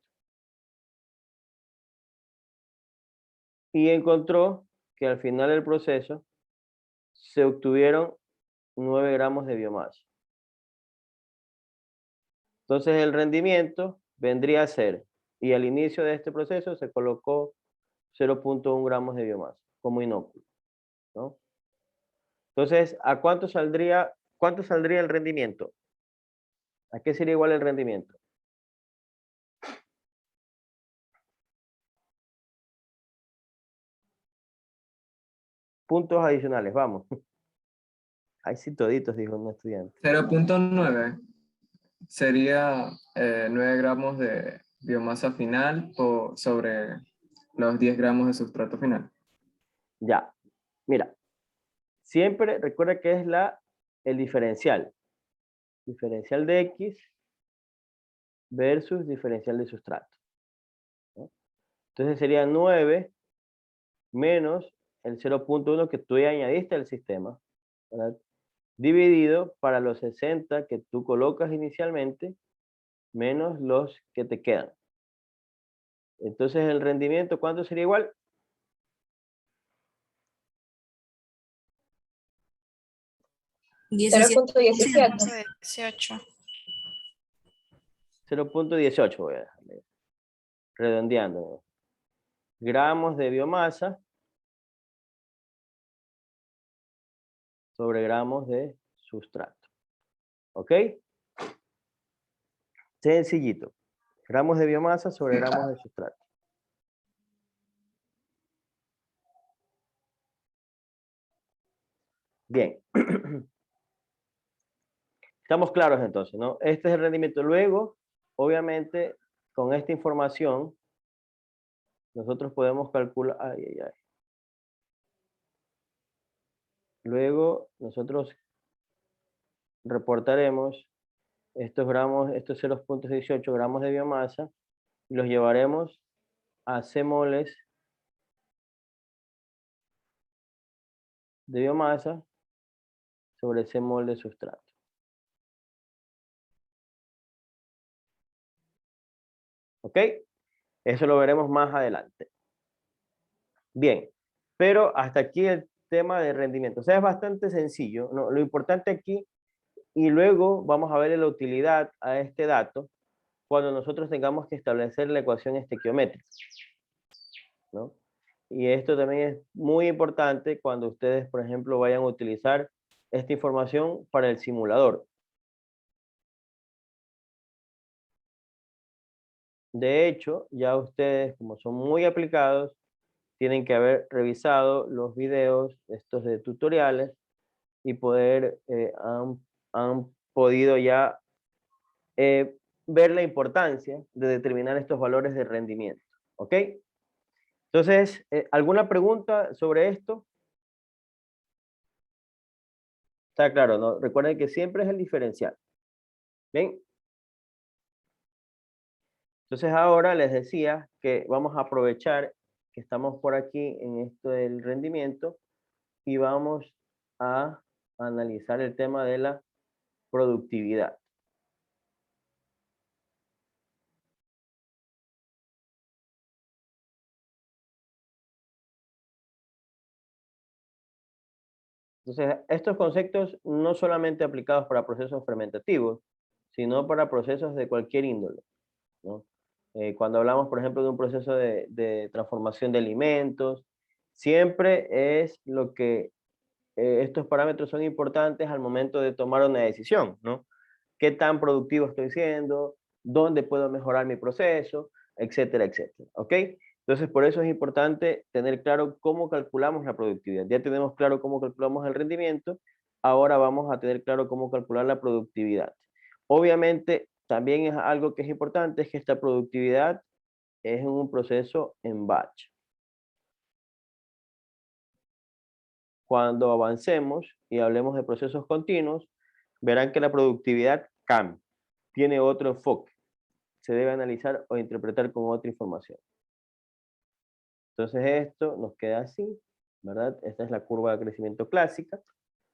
Y encontró que al final del proceso se obtuvieron 9 gramos de biomasa. Entonces el rendimiento vendría a ser, y al inicio de este proceso se colocó 0,1 gramos de biomasa como inóculo, ¿no? Entonces, ¿a cuánto saldría el rendimiento? ¿A qué sería igual el rendimiento? Puntos adicionales, vamos. Ahí sí toditos, dijo un estudiante. 0.9 sería 9 gramos de biomasa final sobre los 10 gramos de sustrato final. Ya, mira, siempre recuerda que es el diferencial. Diferencial de X versus diferencial de sustrato, ¿no? Entonces sería 9 menos el 0.1 que tú ya añadiste al sistema, ¿verdad? Dividido para los 60 que tú colocas inicialmente, menos los que te quedan. Entonces el rendimiento, ¿cuánto sería igual? 17%. 18. 0.18 voy a dejarle, redondeando. Gramos de biomasa sobre gramos de sustrato. ¿Ok? Sencillito. Gramos de biomasa sobre gramos de sustrato. Bien. Estamos claros entonces, ¿no? Este es el rendimiento. Luego, obviamente, con esta información, nosotros podemos calcular... Ay, ay, ay. Luego, nosotros reportaremos estos gramos, estos 0.18 gramos de biomasa, y los llevaremos a C moles de biomasa sobre C mol de sustrato. ¿Ok? Eso lo veremos más adelante. Bien, pero hasta aquí el tema de rendimiento. O sea, es bastante sencillo, ¿no? Lo importante aquí, y luego vamos a ver la utilidad a este dato cuando nosotros tengamos que establecer la ecuación estequiométrica, ¿no? Y esto también es muy importante cuando ustedes, por ejemplo, vayan a utilizar esta información para el simulador. De hecho, ya ustedes, como son muy aplicados, tienen que haber revisado los videos, estos de tutoriales, y han podido ya ver la importancia de determinar estos valores de rendimiento. ¿Ok? Entonces, ¿alguna pregunta sobre esto? Está claro, ¿no? Recuerden que siempre es el diferencial. ¿Bien? Entonces ahora les decía que vamos a aprovechar que estamos por aquí en esto del rendimiento y vamos a analizar el tema de la productividad. Entonces, estos conceptos no solamente aplicados para procesos fermentativos, sino para procesos de cualquier índole, ¿no? Cuando hablamos, por ejemplo, de un proceso de transformación de alimentos, siempre es lo que estos parámetros son importantes al momento de tomar una decisión, ¿no? ¿Qué tan productivo estoy siendo? ¿Dónde puedo mejorar mi proceso? Etcétera, etcétera. ¿Ok? Entonces, por eso es importante tener claro cómo calculamos la productividad. Ya tenemos claro cómo calculamos el rendimiento, ahora vamos a tener claro cómo calcular la productividad. Obviamente, también es algo que es importante, es que esta productividad es en un proceso en batch. Cuando avancemos y hablemos de procesos continuos, verán que la productividad cambia, tiene otro enfoque, se debe analizar o interpretar con otra información. Entonces esto nos queda así, ¿verdad? Esta es la curva de crecimiento clásica.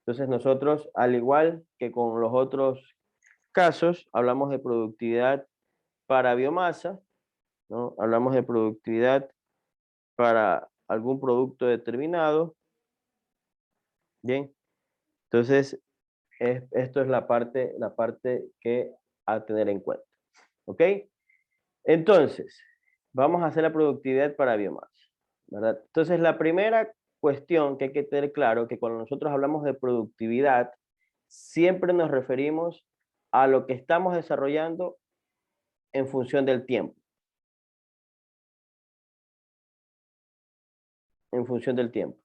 Entonces nosotros, al igual que con los otros casos, hablamos de productividad para biomasa, ¿no? Hablamos de productividad para algún producto determinado. Bien, entonces esto es la parte que a tener en cuenta. ¿Ok? Entonces, vamos a hacer la productividad para biomasa, ¿verdad? Entonces, la primera cuestión que hay que tener claro, que cuando nosotros hablamos de productividad, siempre nos referimos a lo que estamos desarrollando en función del tiempo. En función del tiempo.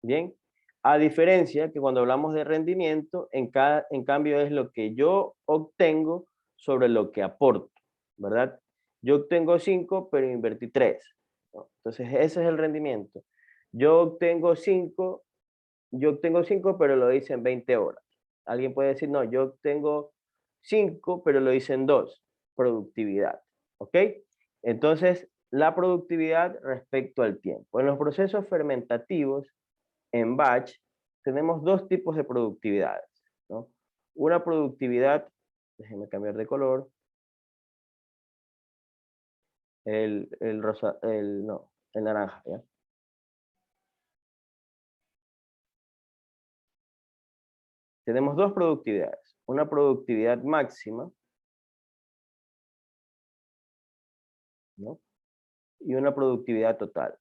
Bien, a diferencia que cuando hablamos de rendimiento, en cambio es lo que yo obtengo sobre lo que aporto, ¿verdad? Yo obtengo 5, pero invertí 3, ¿no? Entonces ese es el rendimiento. Yo obtengo 5, pero lo hice en 20 horas. Alguien puede decir, no, yo obtengo 5, pero lo hice en 2. Productividad, ¿ok? Entonces, la productividad respecto al tiempo. En los procesos fermentativos, en batch, tenemos dos tipos de productividades, ¿no? Una productividad, déjenme cambiar de color, el rosa, no, el naranja, ¿ya? Tenemos dos productividades, una productividad máxima, ¿no? Y una productividad total.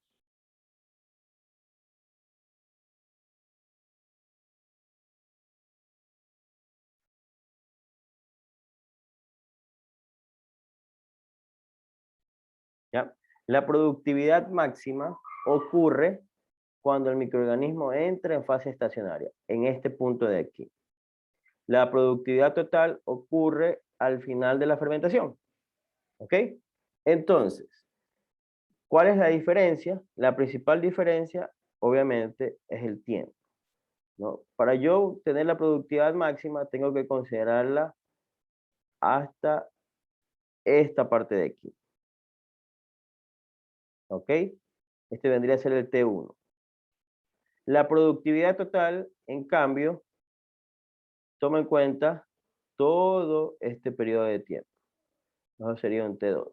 ¿Ya? La productividad máxima ocurre cuando el microorganismo entra en fase estacionaria, en este punto de aquí. La productividad total ocurre al final de la fermentación. ¿Ok? Entonces, ¿cuál es la diferencia? La principal diferencia, obviamente, es el tiempo, ¿no? Para yo tener la productividad máxima, tengo que considerarla hasta esta parte de aquí. ¿Ok? Este vendría a ser el T1. La productividad total, en cambio, toma en cuenta todo este periodo de tiempo. Eso sería un T2.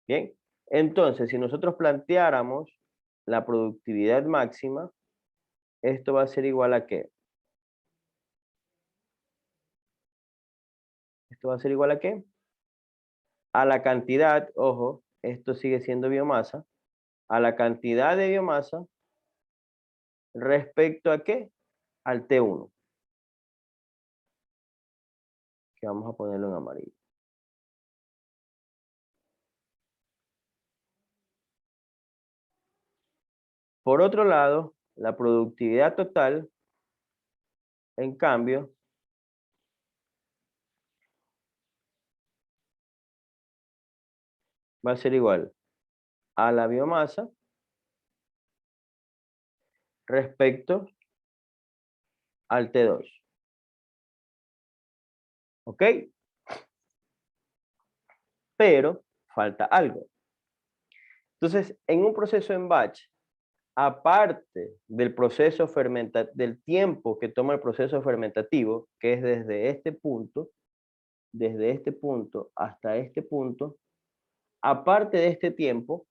Bien, entonces, si nosotros planteáramos la productividad máxima, esto va a ser igual a ¿qué? Esto va a ser igual a ¿qué? A la cantidad, ojo, esto sigue siendo biomasa, a la cantidad de biomasa respecto a ¿qué? Al T1. Que vamos a ponerlo en amarillo. Por otro lado, la productividad total, en cambio, va a ser igual a la biomasa respecto al T2. ¿Ok? Pero falta algo. Entonces, en un proceso en batch, aparte del proceso del tiempo que toma el proceso fermentativo, que es desde este punto hasta este punto, aparte de este tiempo,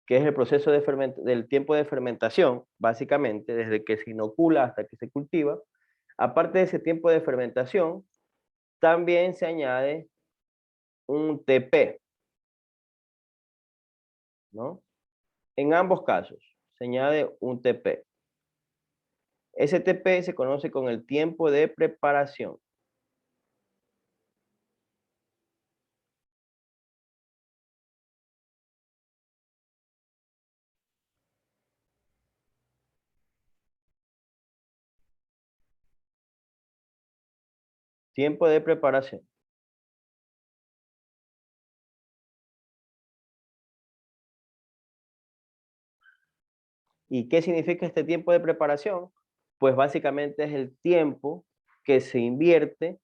que es el proceso del tiempo de fermentación, básicamente, desde que se inocula hasta que se cultiva, aparte de ese tiempo de fermentación, también se añade un TP, ¿no? En ambos casos, se añade un TP. Ese TP se conoce con el tiempo de preparación. Tiempo de preparación. ¿Y qué significa este tiempo de preparación? Pues básicamente es el tiempo que se invierte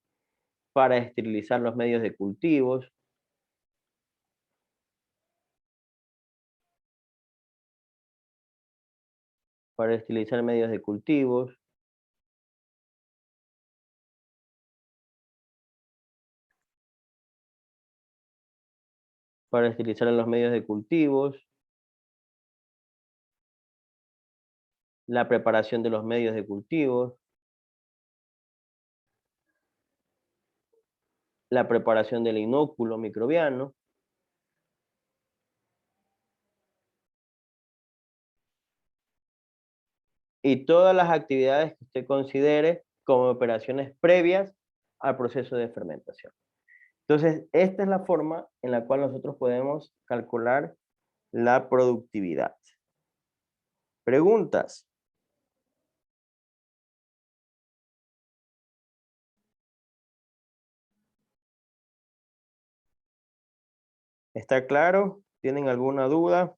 para esterilizar los medios de cultivos, para esterilizar medios de cultivos, para esterilizar en los medios de cultivos, la preparación de los medios de cultivos, la preparación del inóculo microbiano, y todas las actividades que usted considere como operaciones previas al proceso de fermentación. Entonces, esta es la forma en la cual nosotros podemos calcular la productividad. Preguntas. ¿Está claro? ¿Tienen alguna duda?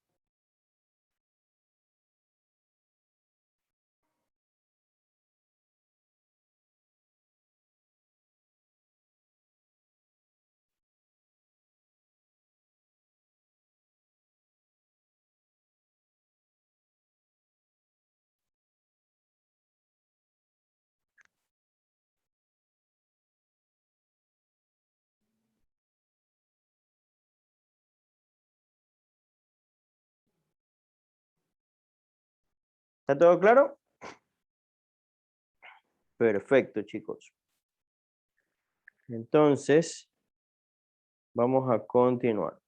¿Está todo claro? Perfecto, chicos. Entonces, vamos a continuar.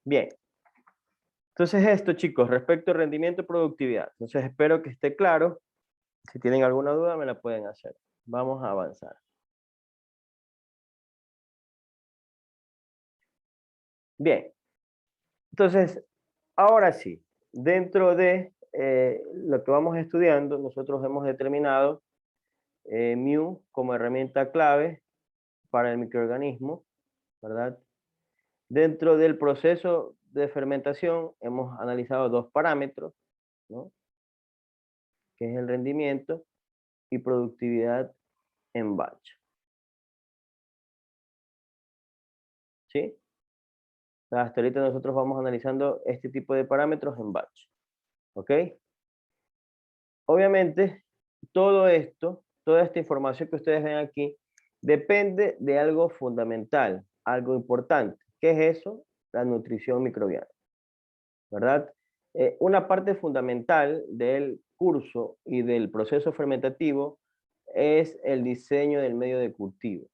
Bien. Entonces esto, chicos, respecto al rendimiento y productividad. Entonces espero que esté claro. Si tienen alguna duda, me la pueden hacer. Vamos a avanzar. Bien. Entonces, ahora sí, dentro de lo que vamos estudiando, nosotros hemos determinado mu como herramienta clave para el microorganismo, ¿verdad? Dentro del proceso de fermentación hemos analizado dos parámetros, ¿no? Que es el rendimiento y productividad en batch. ¿Sí? Hasta ahorita nosotros vamos analizando este tipo de parámetros en batch. ¿Ok? Obviamente, todo esto, toda esta información que ustedes ven aquí, depende de algo fundamental, algo importante. ¿Qué es eso? La nutrición microbiana. ¿Verdad? Una parte fundamental del curso y del proceso fermentativo es el diseño del medio de cultivo.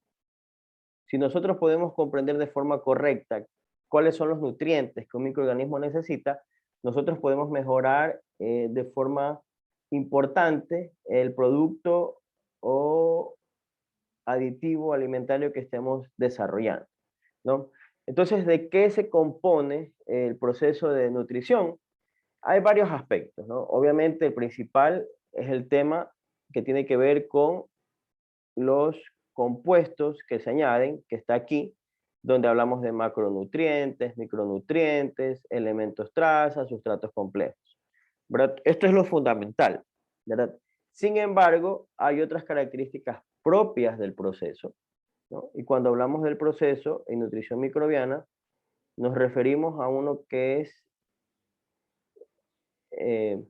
Si nosotros podemos comprender de forma correcta cuáles son los nutrientes que un microorganismo necesita, nosotros podemos mejorar de forma importante el producto o aditivo alimentario que estemos desarrollando, ¿no? Entonces, ¿de qué se compone el proceso de nutrición? Hay varios aspectos, ¿no? Obviamente el principal es el tema que tiene que ver con los compuestos que se añaden, que está aquí, donde hablamos de macronutrientes, micronutrientes, elementos traza, sustratos complejos, ¿verdad? Esto es lo fundamental, ¿verdad? Sin embargo, hay otras características propias del proceso, ¿no? Y cuando hablamos del proceso en nutrición microbiana, nos referimos a uno que es eh,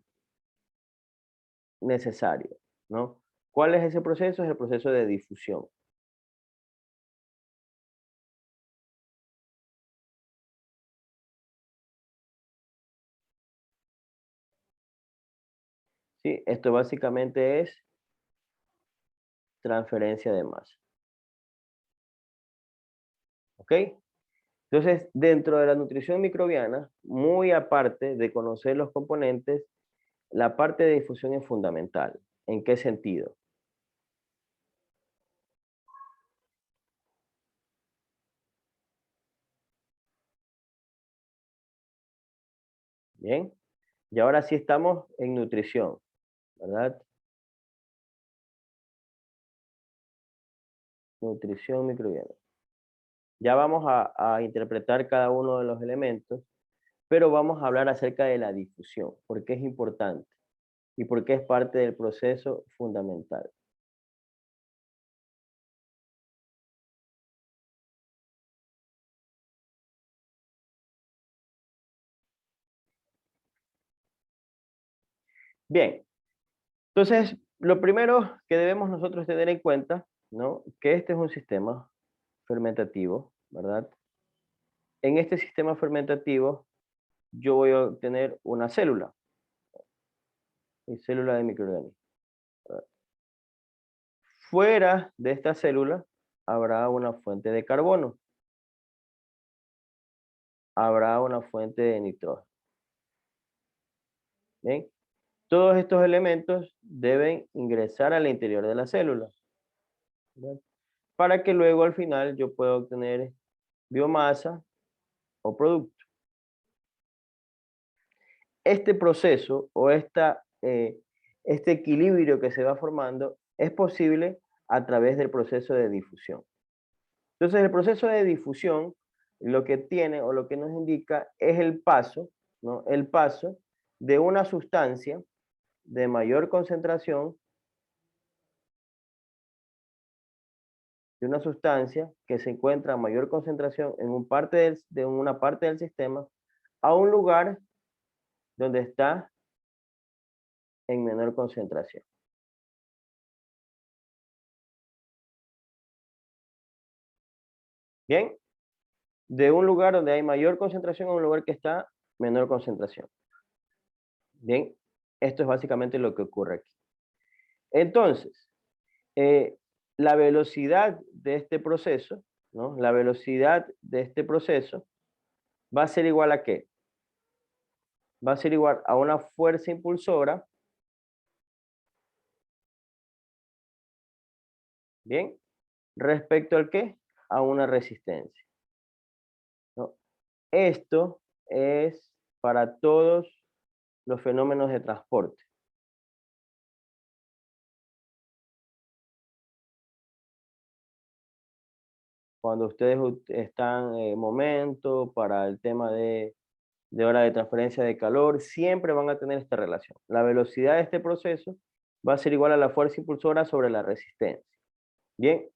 necesario, ¿no? ¿Cuál es ese proceso? Es el proceso de difusión. ¿Sí? Esto básicamente es transferencia de masa. ¿Ok? Entonces, dentro de la nutrición microbiana, muy aparte de conocer los componentes, la parte de difusión es fundamental. ¿En qué sentido? Bien. Y ahora sí estamos en nutrición, ¿verdad? Nutrición microbiana. Ya vamos a interpretar cada uno de los elementos, pero vamos a hablar acerca de la difusión, porque es importante y porque es parte del proceso fundamental. Bien, entonces lo primero que debemos nosotros tener en cuenta, ¿no? Que este es un sistema fermentativo, ¿verdad? En este sistema fermentativo yo voy a obtener una célula, mi célula de microorganismo. Fuera de esta célula habrá una fuente de carbono, habrá una fuente de nitrógeno. Bien, todos estos elementos deben ingresar al interior de la célula, ¿verdad? Para que luego al final yo pueda obtener biomasa o producto. Este proceso o este equilibrio que se va formando es posible a través del proceso de difusión. Entonces, el proceso de difusión lo que tiene o lo que nos indica es el paso, ¿no? El paso de una sustancia de mayor concentración, de una sustancia que se encuentra a mayor concentración en una parte del sistema, a un lugar donde está en menor concentración. Bien, de un lugar donde hay mayor concentración a un lugar que está menor concentración. Bien, esto es básicamente lo que ocurre aquí. Entonces, la velocidad de este proceso, ¿no? La velocidad de este proceso va a ser igual a ¿qué? Va a ser igual a una fuerza impulsora, ¿bien? Respecto al ¿qué? A una resistencia, ¿no? Esto es para todos los fenómenos de transporte. Cuando ustedes están en momento para el tema de hora de transferencia de calor, siempre van a tener esta relación. La velocidad de este proceso va a ser igual a la fuerza impulsora sobre la resistencia. Bien,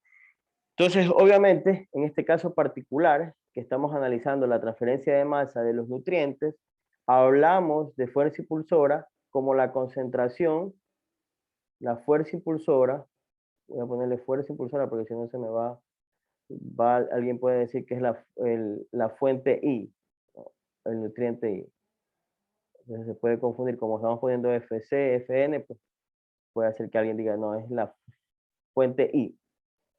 entonces obviamente en este caso particular que estamos analizando la transferencia de masa de los nutrientes, hablamos de fuerza impulsora como la concentración, la fuerza impulsora, voy a ponerle fuerza impulsora porque si no se me alguien puede decir que es la fuente I, ¿no? El nutriente I. Entonces se puede confundir, como estamos poniendo FC, FN, pues puede hacer que alguien diga, no, es la fuente I,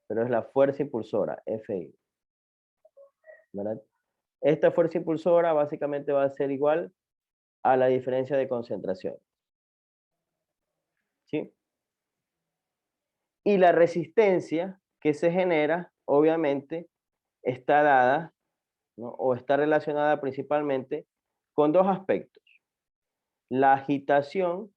pero es la fuerza impulsora, FI, ¿verdad? Esta fuerza impulsora básicamente va a ser igual a la diferencia de concentración, ¿sí? Y la resistencia que se genera, obviamente, está dada, ¿no? O está relacionada principalmente con dos aspectos. La agitación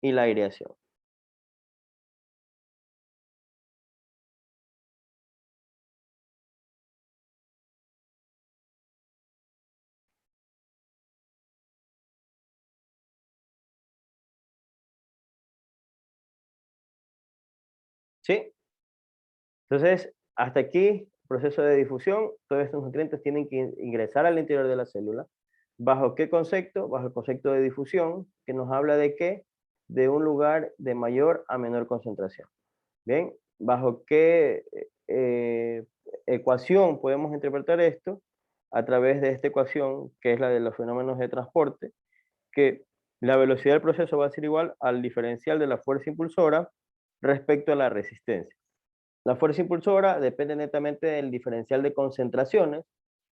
y la aireación. ¿Sí? Entonces, hasta aquí, proceso de difusión, todos estos nutrientes tienen que ingresar al interior de la célula. ¿Bajo qué concepto? Bajo el concepto de difusión, que nos habla de qué? De un lugar de mayor a menor concentración. ¿Bien? ¿Bajo qué ecuación podemos interpretar esto? A través de esta ecuación, que es la de los fenómenos de transporte, que la velocidad del proceso va a ser igual al diferencial de la fuerza impulsora respecto a la resistencia. La fuerza impulsora depende netamente del diferencial de concentraciones,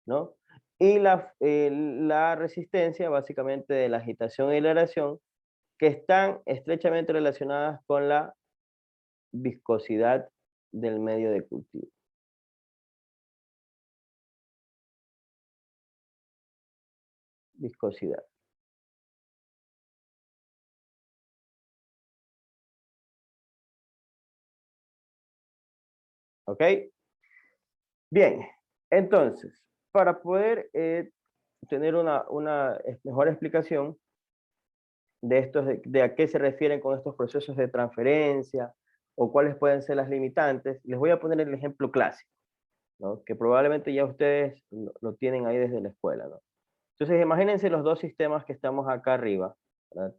¿no? Y la resistencia básicamente de la agitación y la aireación, que están estrechamente relacionadas con la viscosidad del medio de cultivo. Viscosidad. ¿Ok? Bien, entonces, para poder tener una mejor explicación de estos, de a qué se refieren con estos procesos de transferencia o cuáles pueden ser las limitantes, les voy a poner el ejemplo clásico, ¿no? Que probablemente ya ustedes lo tienen ahí desde la escuela, ¿no? Entonces, imagínense los dos sistemas que estamos acá arriba, ¿verdad?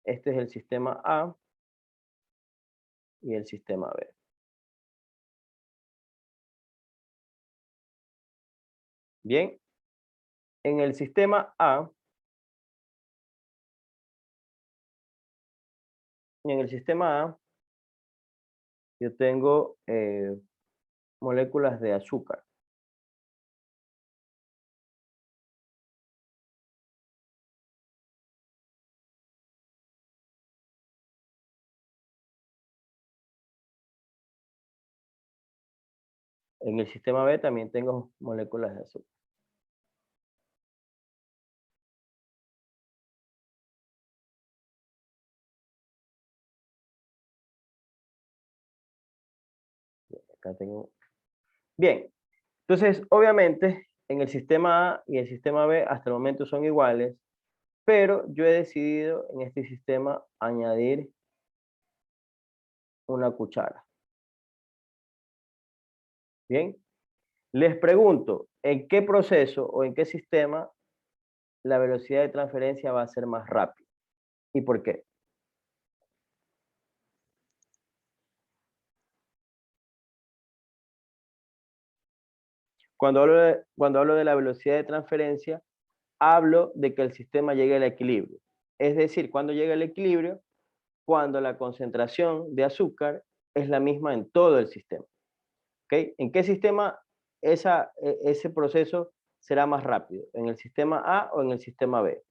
Este es el sistema A y el sistema B. Bien, en el sistema A, yo tengo moléculas de azúcar. En el sistema B también tengo moléculas de azúcar. Acá tengo. Bien, entonces obviamente en el sistema A y el sistema B hasta el momento son iguales, pero yo he decidido en este sistema añadir una cuchara. Bien, les pregunto, ¿en qué proceso o en qué sistema la velocidad de transferencia va a ser más rápida? ¿Y por qué? Cuando hablo de la velocidad de transferencia, hablo de que el sistema llegue al equilibrio. Es decir, cuando llega al equilibrio, cuando la concentración de azúcar es la misma en todo el sistema. ¿Okay? ¿En qué sistema ese proceso será más rápido? ¿En el sistema A o en el sistema B?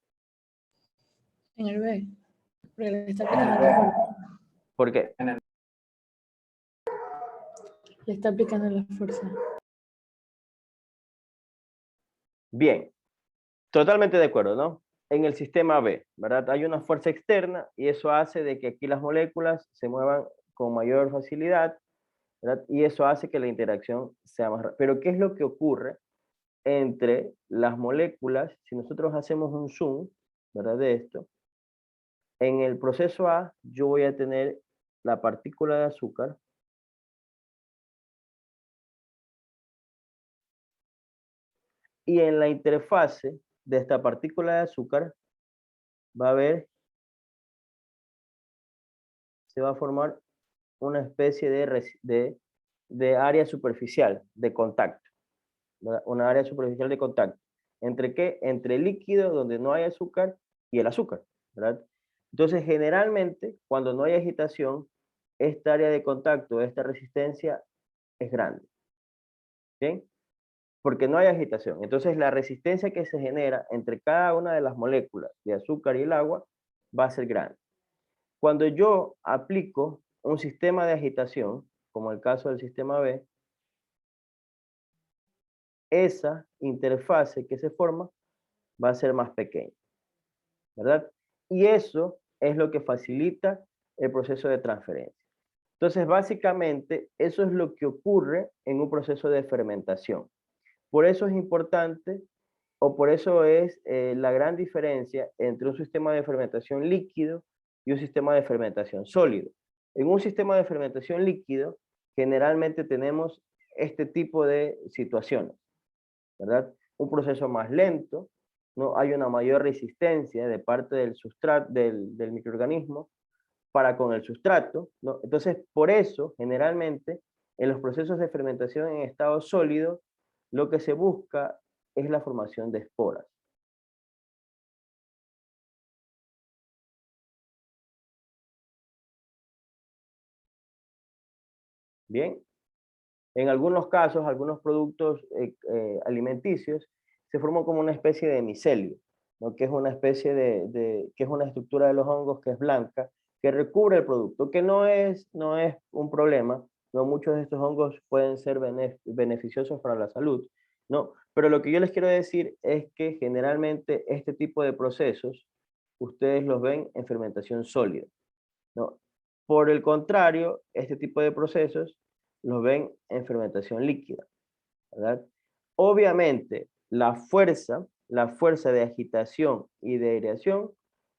En el B. Porque le está aplicando la fuerza. ¿Por qué? Le está aplicando la fuerza. Bien, totalmente de acuerdo, ¿no? En el sistema B, ¿verdad? Hay una fuerza externa y eso hace de que aquí las moléculas se muevan con mayor facilidad, ¿verdad? Y eso hace que la interacción sea más rápida. Pero ¿qué es lo que ocurre entre las moléculas? Si nosotros hacemos un zoom, ¿verdad? De esto, en el proceso A yo voy a tener la partícula de azúcar y en la interfase de esta partícula de azúcar va a haber, se va a formar una especie de área superficial de contacto, ¿verdad? Una área superficial de contacto. ¿Entre qué? Entre el líquido donde no hay azúcar y el azúcar, ¿verdad? Entonces, generalmente, cuando no hay agitación, esta área de contacto, esta resistencia es grande. ¿Bien? Porque no hay agitación. Entonces, la resistencia que se genera entre cada una de las moléculas de azúcar y el agua va a ser grande. Cuando yo aplico un sistema de agitación, como el caso del sistema B, esa interfase que se forma va a ser más pequeña, ¿verdad? Y eso es lo que facilita el proceso de transferencia. Entonces, básicamente, eso es lo que ocurre en un proceso de fermentación. Por eso es importante, o por eso es la gran diferencia entre un sistema de fermentación líquido y un sistema de fermentación sólido. En un sistema de fermentación líquido, generalmente tenemos este tipo de situaciones, ¿verdad? Un proceso más lento, ¿no? Hay una mayor resistencia de parte del sustrato, del microorganismo para con el sustrato, ¿no? Entonces, por eso, generalmente, en los procesos de fermentación en estado sólido, lo que se busca es la formación de esporas. Bien, en algunos casos, algunos productos alimenticios se forman como una especie de micelio, ¿no? Que es una especie que es una estructura de los hongos que es blanca, que recubre el producto, que no es un problema, ¿no? Muchos de estos hongos pueden ser beneficiosos para la salud, ¿no? Pero lo que yo les quiero decir es que generalmente este tipo de procesos ustedes los ven en fermentación sólida, ¿no? Por el contrario, este tipo de procesos los ven en fermentación líquida, ¿verdad? Obviamente, la fuerza de agitación y de aireación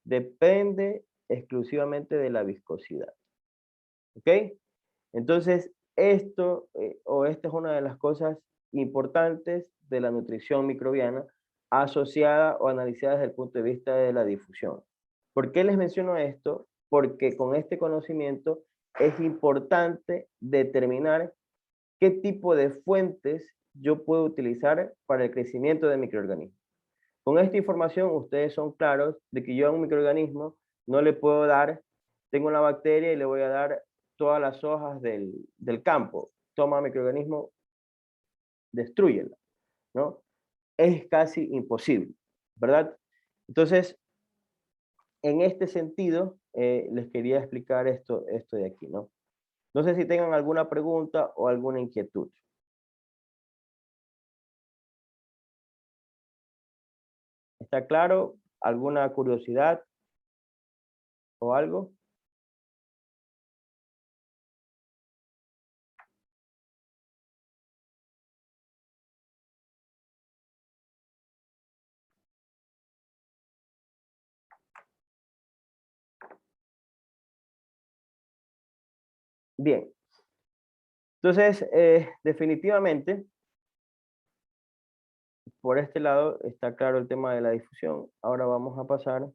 depende exclusivamente de la viscosidad. ¿Ok? Entonces, esta es una de las cosas importantes de la nutrición microbiana asociada o analizada desde el punto de vista de la difusión. ¿Por qué les menciono esto? Porque con este conocimiento es importante determinar qué tipo de fuentes yo puedo utilizar para el crecimiento de microorganismos. Con esta información ustedes son claros de que yo a un microorganismo no le puedo dar, tengo una bacteria y le voy a dar todas las hojas del campo. Toma microorganismo, destrúyela, ¿no? Es casi imposible, ¿verdad? Entonces, en este sentido, les quería explicar esto de aquí, ¿no? No sé si tengan alguna pregunta o alguna inquietud. ¿Está claro? ¿Alguna curiosidad o algo? Bien. Entonces, definitivamente, por este lado está claro el tema de la difusión. Ahora vamos a pasar.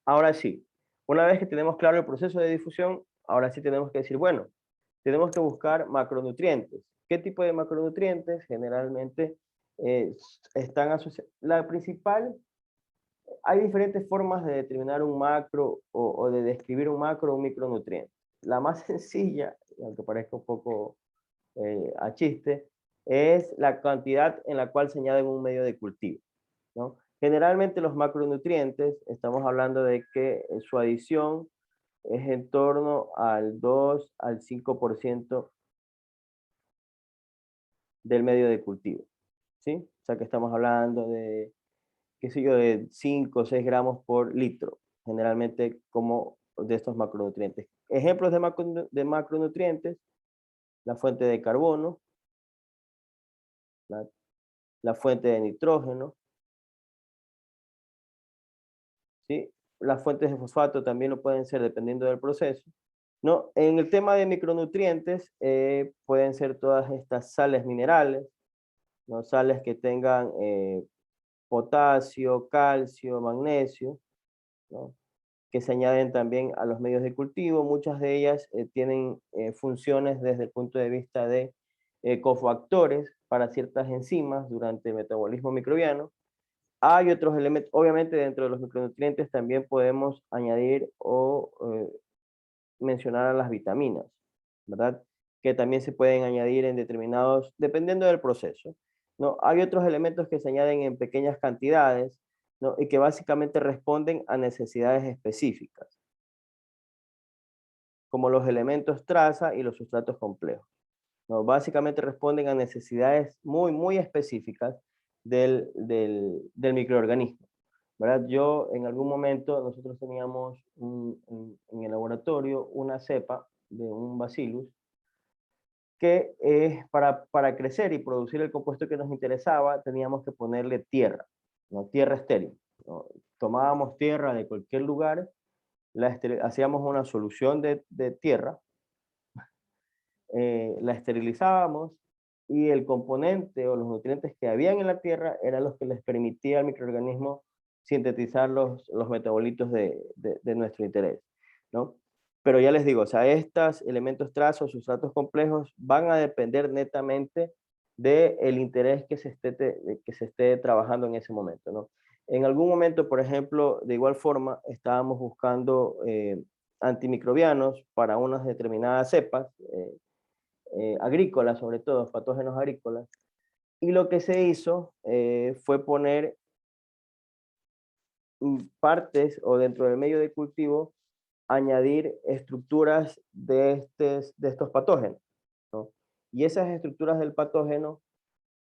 Ahora sí, una vez que tenemos claro el proceso de difusión, ahora sí tenemos que decir, bueno, tenemos que buscar macronutrientes. ¿Qué tipo de macronutrientes? Generalmente están asociados. La principal, hay diferentes formas de determinar un macro o de describir un macro o un micronutriente. La más sencilla, aunque parezca un poco a chiste, es la cantidad en la cual se añade en un medio de cultivo, ¿no? Generalmente los macronutrientes, estamos hablando de que su adición es en torno al 2 al 5% del medio de cultivo, ¿sí? O sea que estamos hablando de, qué sé yo, de 5 o 6 gramos por litro, generalmente como de estos macronutrientes. Ejemplos de macronutrientes, la fuente de carbono, la, la fuente de nitrógeno, ¿sí? Las fuentes de fosfato también lo pueden ser dependiendo del proceso. ¿No? En el tema de micronutrientes, pueden ser todas estas sales minerales, ¿no? Sales que tengan potasio, calcio, magnesio, ¿no? Que se añaden también a los medios de cultivo. Muchas de ellas tienen funciones desde el punto de vista de cofactores para ciertas enzimas durante el metabolismo microbiano. Hay otros elementos, obviamente dentro de los micronutrientes también podemos añadir o mencionar a las vitaminas, ¿verdad? Que también se pueden añadir en determinados, dependiendo del proceso, ¿no? Hay otros elementos que se añaden en pequeñas cantidades, ¿no? Y que básicamente responden a necesidades específicas, como los elementos traza y los sustratos complejos, ¿no? Básicamente responden a necesidades muy específicas del microorganismo, ¿verdad? Yo en algún momento, nosotros teníamos en el laboratorio una cepa de un bacillus que para crecer y producir el compuesto que nos interesaba teníamos que ponerle tierra, ¿no? Tierra estéril, ¿no? Tomábamos tierra de cualquier lugar, hacíamos una solución de tierra, la esterilizábamos y el componente o los nutrientes que habían en la tierra eran los que les permitía al microorganismo sintetizar los metabolitos de nuestro interés, ¿no? Pero ya les digo, o sea, estos elementos trazos, sustratos complejos, van a depender netamente del interés que se esté trabajando en ese momento, ¿no? En algún momento, por ejemplo, de igual forma, estábamos buscando antimicrobianos para unas determinadas cepas, agrícolas, sobre todo, patógenos agrícolas. Y lo que se hizo fue poner partes o dentro del medio de cultivo, añadir estructuras de estos patógenos, ¿no? Y esas estructuras del patógeno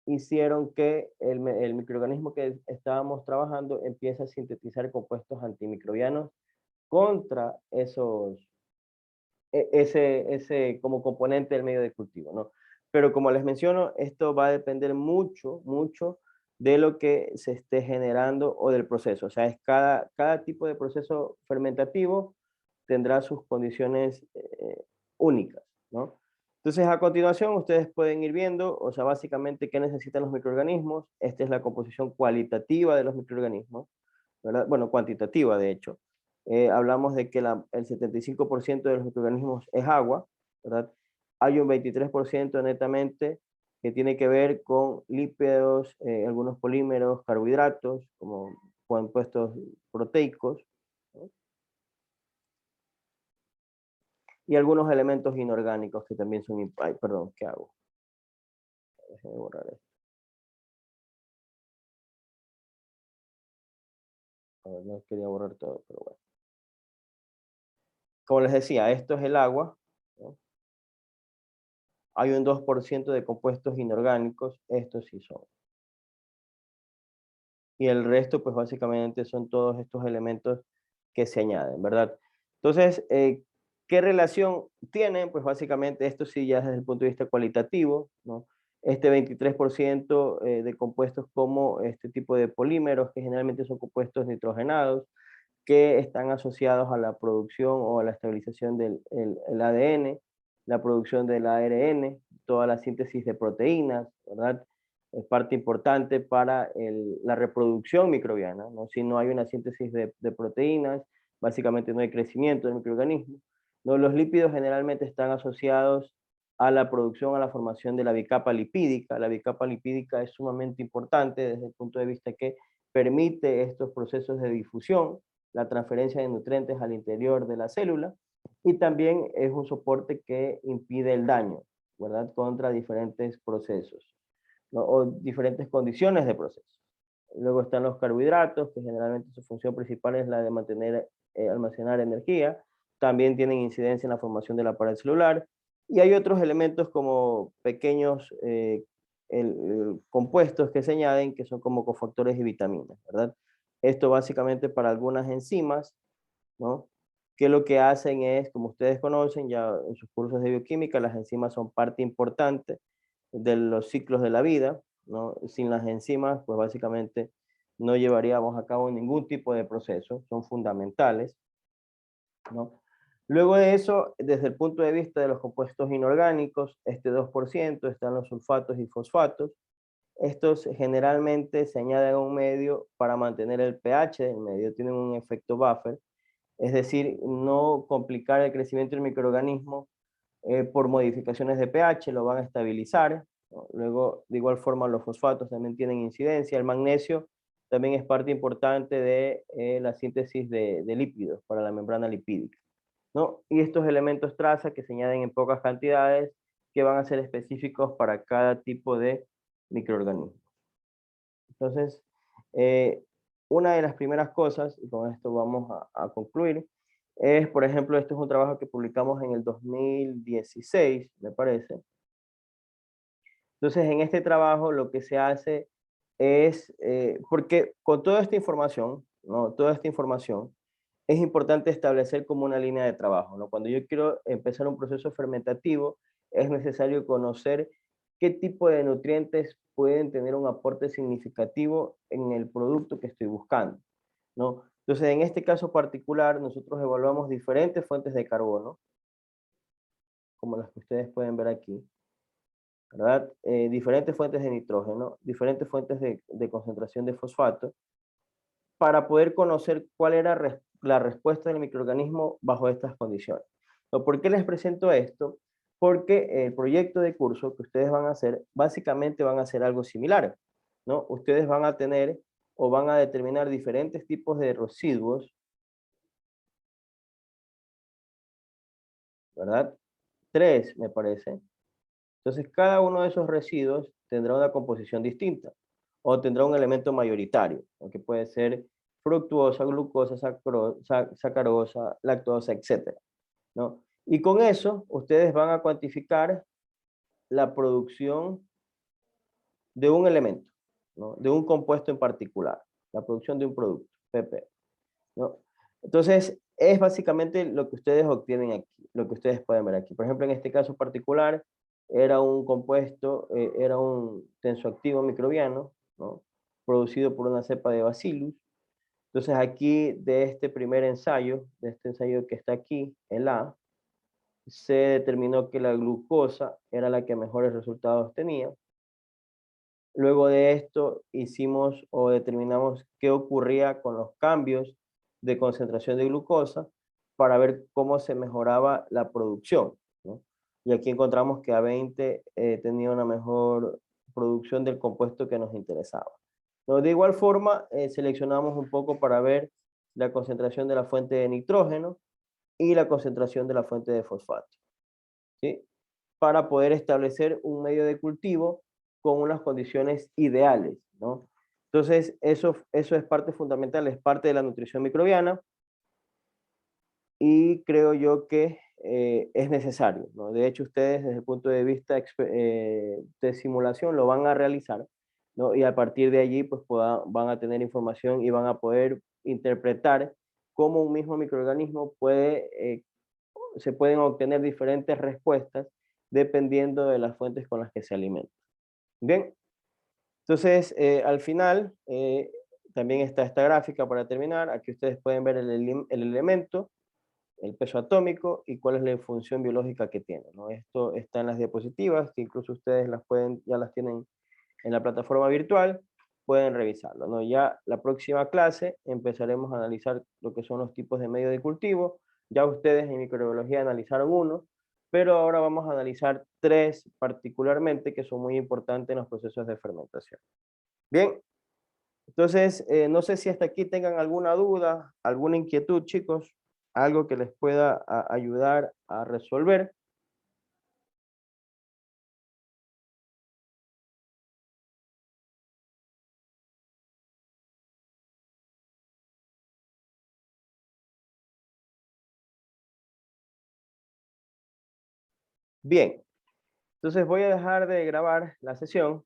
hicieron que el microorganismo que estábamos trabajando empiece a sintetizar compuestos antimicrobianos contra ese como componente del medio de cultivo, ¿no? Pero como les menciono, esto va a depender mucho de lo que se esté generando o del proceso. O sea, cada tipo de proceso fermentativo tendrá sus condiciones únicas, ¿no? Entonces, a continuación, ustedes pueden ir viendo, o sea, básicamente qué necesitan los microorganismos. Esta es la composición cualitativa de los microorganismos, ¿verdad? Bueno, cuantitativa, de hecho. Hablamos de que el 75% de los microorganismos es agua, ¿verdad? Hay un 23% netamente que tiene que ver con lípidos, algunos polímeros, carbohidratos, como compuestos proteicos, ¿no? Y algunos elementos inorgánicos que también son... Ay, perdón, ¿qué hago? Déjenme borrar esto. A ver, no quería borrar todo, pero bueno. Como les decía, esto es el agua, ¿no? Hay un 2% de compuestos inorgánicos, estos sí son. Y el resto, pues básicamente son todos estos elementos que se añaden, ¿verdad? Entonces, ¿qué relación tienen? Pues básicamente esto sí ya desde el punto de vista cualitativo, ¿no? Este 23% de compuestos como este tipo de polímeros, que generalmente son compuestos nitrogenados, que están asociados a la producción o a la estabilización del el ADN, la producción del ARN, toda la síntesis de proteínas, ¿verdad? Es parte importante para la reproducción microbiana, ¿no? Si no hay una síntesis de proteínas, básicamente no hay crecimiento del microorganismo, ¿no? Los lípidos generalmente están asociados a la producción, a la formación de la bicapa lipídica. La bicapa lipídica es sumamente importante desde el punto de vista que permite estos procesos de difusión, la transferencia de nutrientes al interior de la célula, y también es un soporte que impide el daño, ¿verdad? Contra diferentes procesos, ¿no? O diferentes condiciones de proceso. Luego están los carbohidratos, que generalmente su función principal es la de mantener, almacenar energía. También tienen incidencia en la formación de la pared celular. Y hay otros elementos como pequeños compuestos que se añaden, que son como cofactores y vitaminas, ¿verdad? Esto básicamente para algunas enzimas, ¿no? Que lo que hacen es, como ustedes conocen ya en sus cursos de bioquímica, las enzimas son parte importante de los ciclos de la vida, ¿no? Sin las enzimas, pues básicamente no llevaríamos a cabo ningún tipo de proceso, son fundamentales, ¿no? Luego de eso, desde el punto de vista de los compuestos inorgánicos, este 2% están los sulfatos y fosfatos. Estos generalmente se añaden a un medio para mantener el pH del medio, tienen un efecto buffer, es decir, no complicar el crecimiento del microorganismo por modificaciones de pH, lo van a estabilizar, ¿no? Luego, de igual forma, los fosfatos también tienen incidencia, el magnesio también es parte importante de la síntesis de lípidos para la membrana lipídica, ¿no? Y estos elementos traza que se añaden en pocas cantidades que van a ser específicos para cada tipo de microorganismo. Entonces, una de las primeras cosas, y con esto vamos a concluir, es, por ejemplo, este es un trabajo que publicamos en el 2016, me parece. Entonces, en este trabajo lo que se hace es, porque con toda esta información, ¿no? Toda esta información, es importante establecer como una línea de trabajo, ¿no? Cuando yo quiero empezar un proceso fermentativo, es necesario conocer qué tipo de nutrientes pueden tener un aporte significativo en el producto que estoy buscando, ¿no? Entonces, en este caso particular, nosotros evaluamos diferentes fuentes de carbono, como las que ustedes pueden ver aquí, ¿verdad? Diferentes fuentes de nitrógeno, diferentes fuentes de concentración de fosfato, para poder conocer cuál era la respuesta del microorganismo bajo estas condiciones. ¿Por qué les presento esto? Porque el proyecto de curso que ustedes van a hacer, básicamente van a hacer algo similar, ¿no? Ustedes van a tener o van a determinar diferentes tipos de residuos, ¿verdad? 3, me parece. Entonces, cada uno de esos residuos tendrá una composición distinta o tendrá un elemento mayoritario, ¿no? Que puede ser fructuosa, glucosa, sacarosa, lactosa, etc., ¿no? Y con eso, ustedes van a cuantificar la producción de un elemento, ¿no? De un compuesto en particular, la producción de un producto, PP, ¿no? Entonces, es básicamente lo que ustedes obtienen aquí, lo que ustedes pueden ver aquí. Por ejemplo, en este caso particular, era un compuesto, era un tensoactivo microbiano, ¿no? Producido por una cepa de Bacillus. Entonces, aquí de este primer ensayo, de este ensayo que está aquí, el A, se determinó que la glucosa era la que mejores resultados tenía. Luego de esto hicimos o determinamos qué ocurría con los cambios de concentración de glucosa para ver cómo se mejoraba la producción, ¿no? y aquí encontramos que A20 tenía una mejor producción del compuesto que nos interesaba. ¿No? De igual forma, seleccionamos un poco para ver la concentración de la fuente de nitrógeno y la concentración de la fuente de fosfato, ¿sí? Para poder establecer un medio de cultivo con unas condiciones ideales, ¿no? Entonces, eso es parte fundamental, es parte de la nutrición microbiana, y creo yo que es necesario, ¿no? De hecho, ustedes desde el punto de vista de simulación lo van a realizar, ¿no? Y a partir de allí pues van a tener información y van a poder interpretar cómo un mismo microorganismo se pueden obtener diferentes respuestas dependiendo de las fuentes con las que se alimenta. Bien, entonces al final también está esta gráfica para terminar. Aquí ustedes pueden ver el elemento, el peso atómico y cuál es la función biológica que tiene, ¿no? Esto está en las diapositivas, que incluso ustedes ya las tienen en la plataforma virtual, pueden revisarlo, ¿no? Ya la próxima clase empezaremos a analizar lo que son los tipos de medio de cultivo. Ya ustedes en microbiología analizaron uno, pero ahora vamos a analizar 3 particularmente que son muy importantes en los procesos de fermentación. Bien, entonces, no sé si hasta aquí tengan alguna duda, alguna inquietud, chicos, algo que les pueda ayudar a resolver. Bien, entonces voy a dejar de grabar la sesión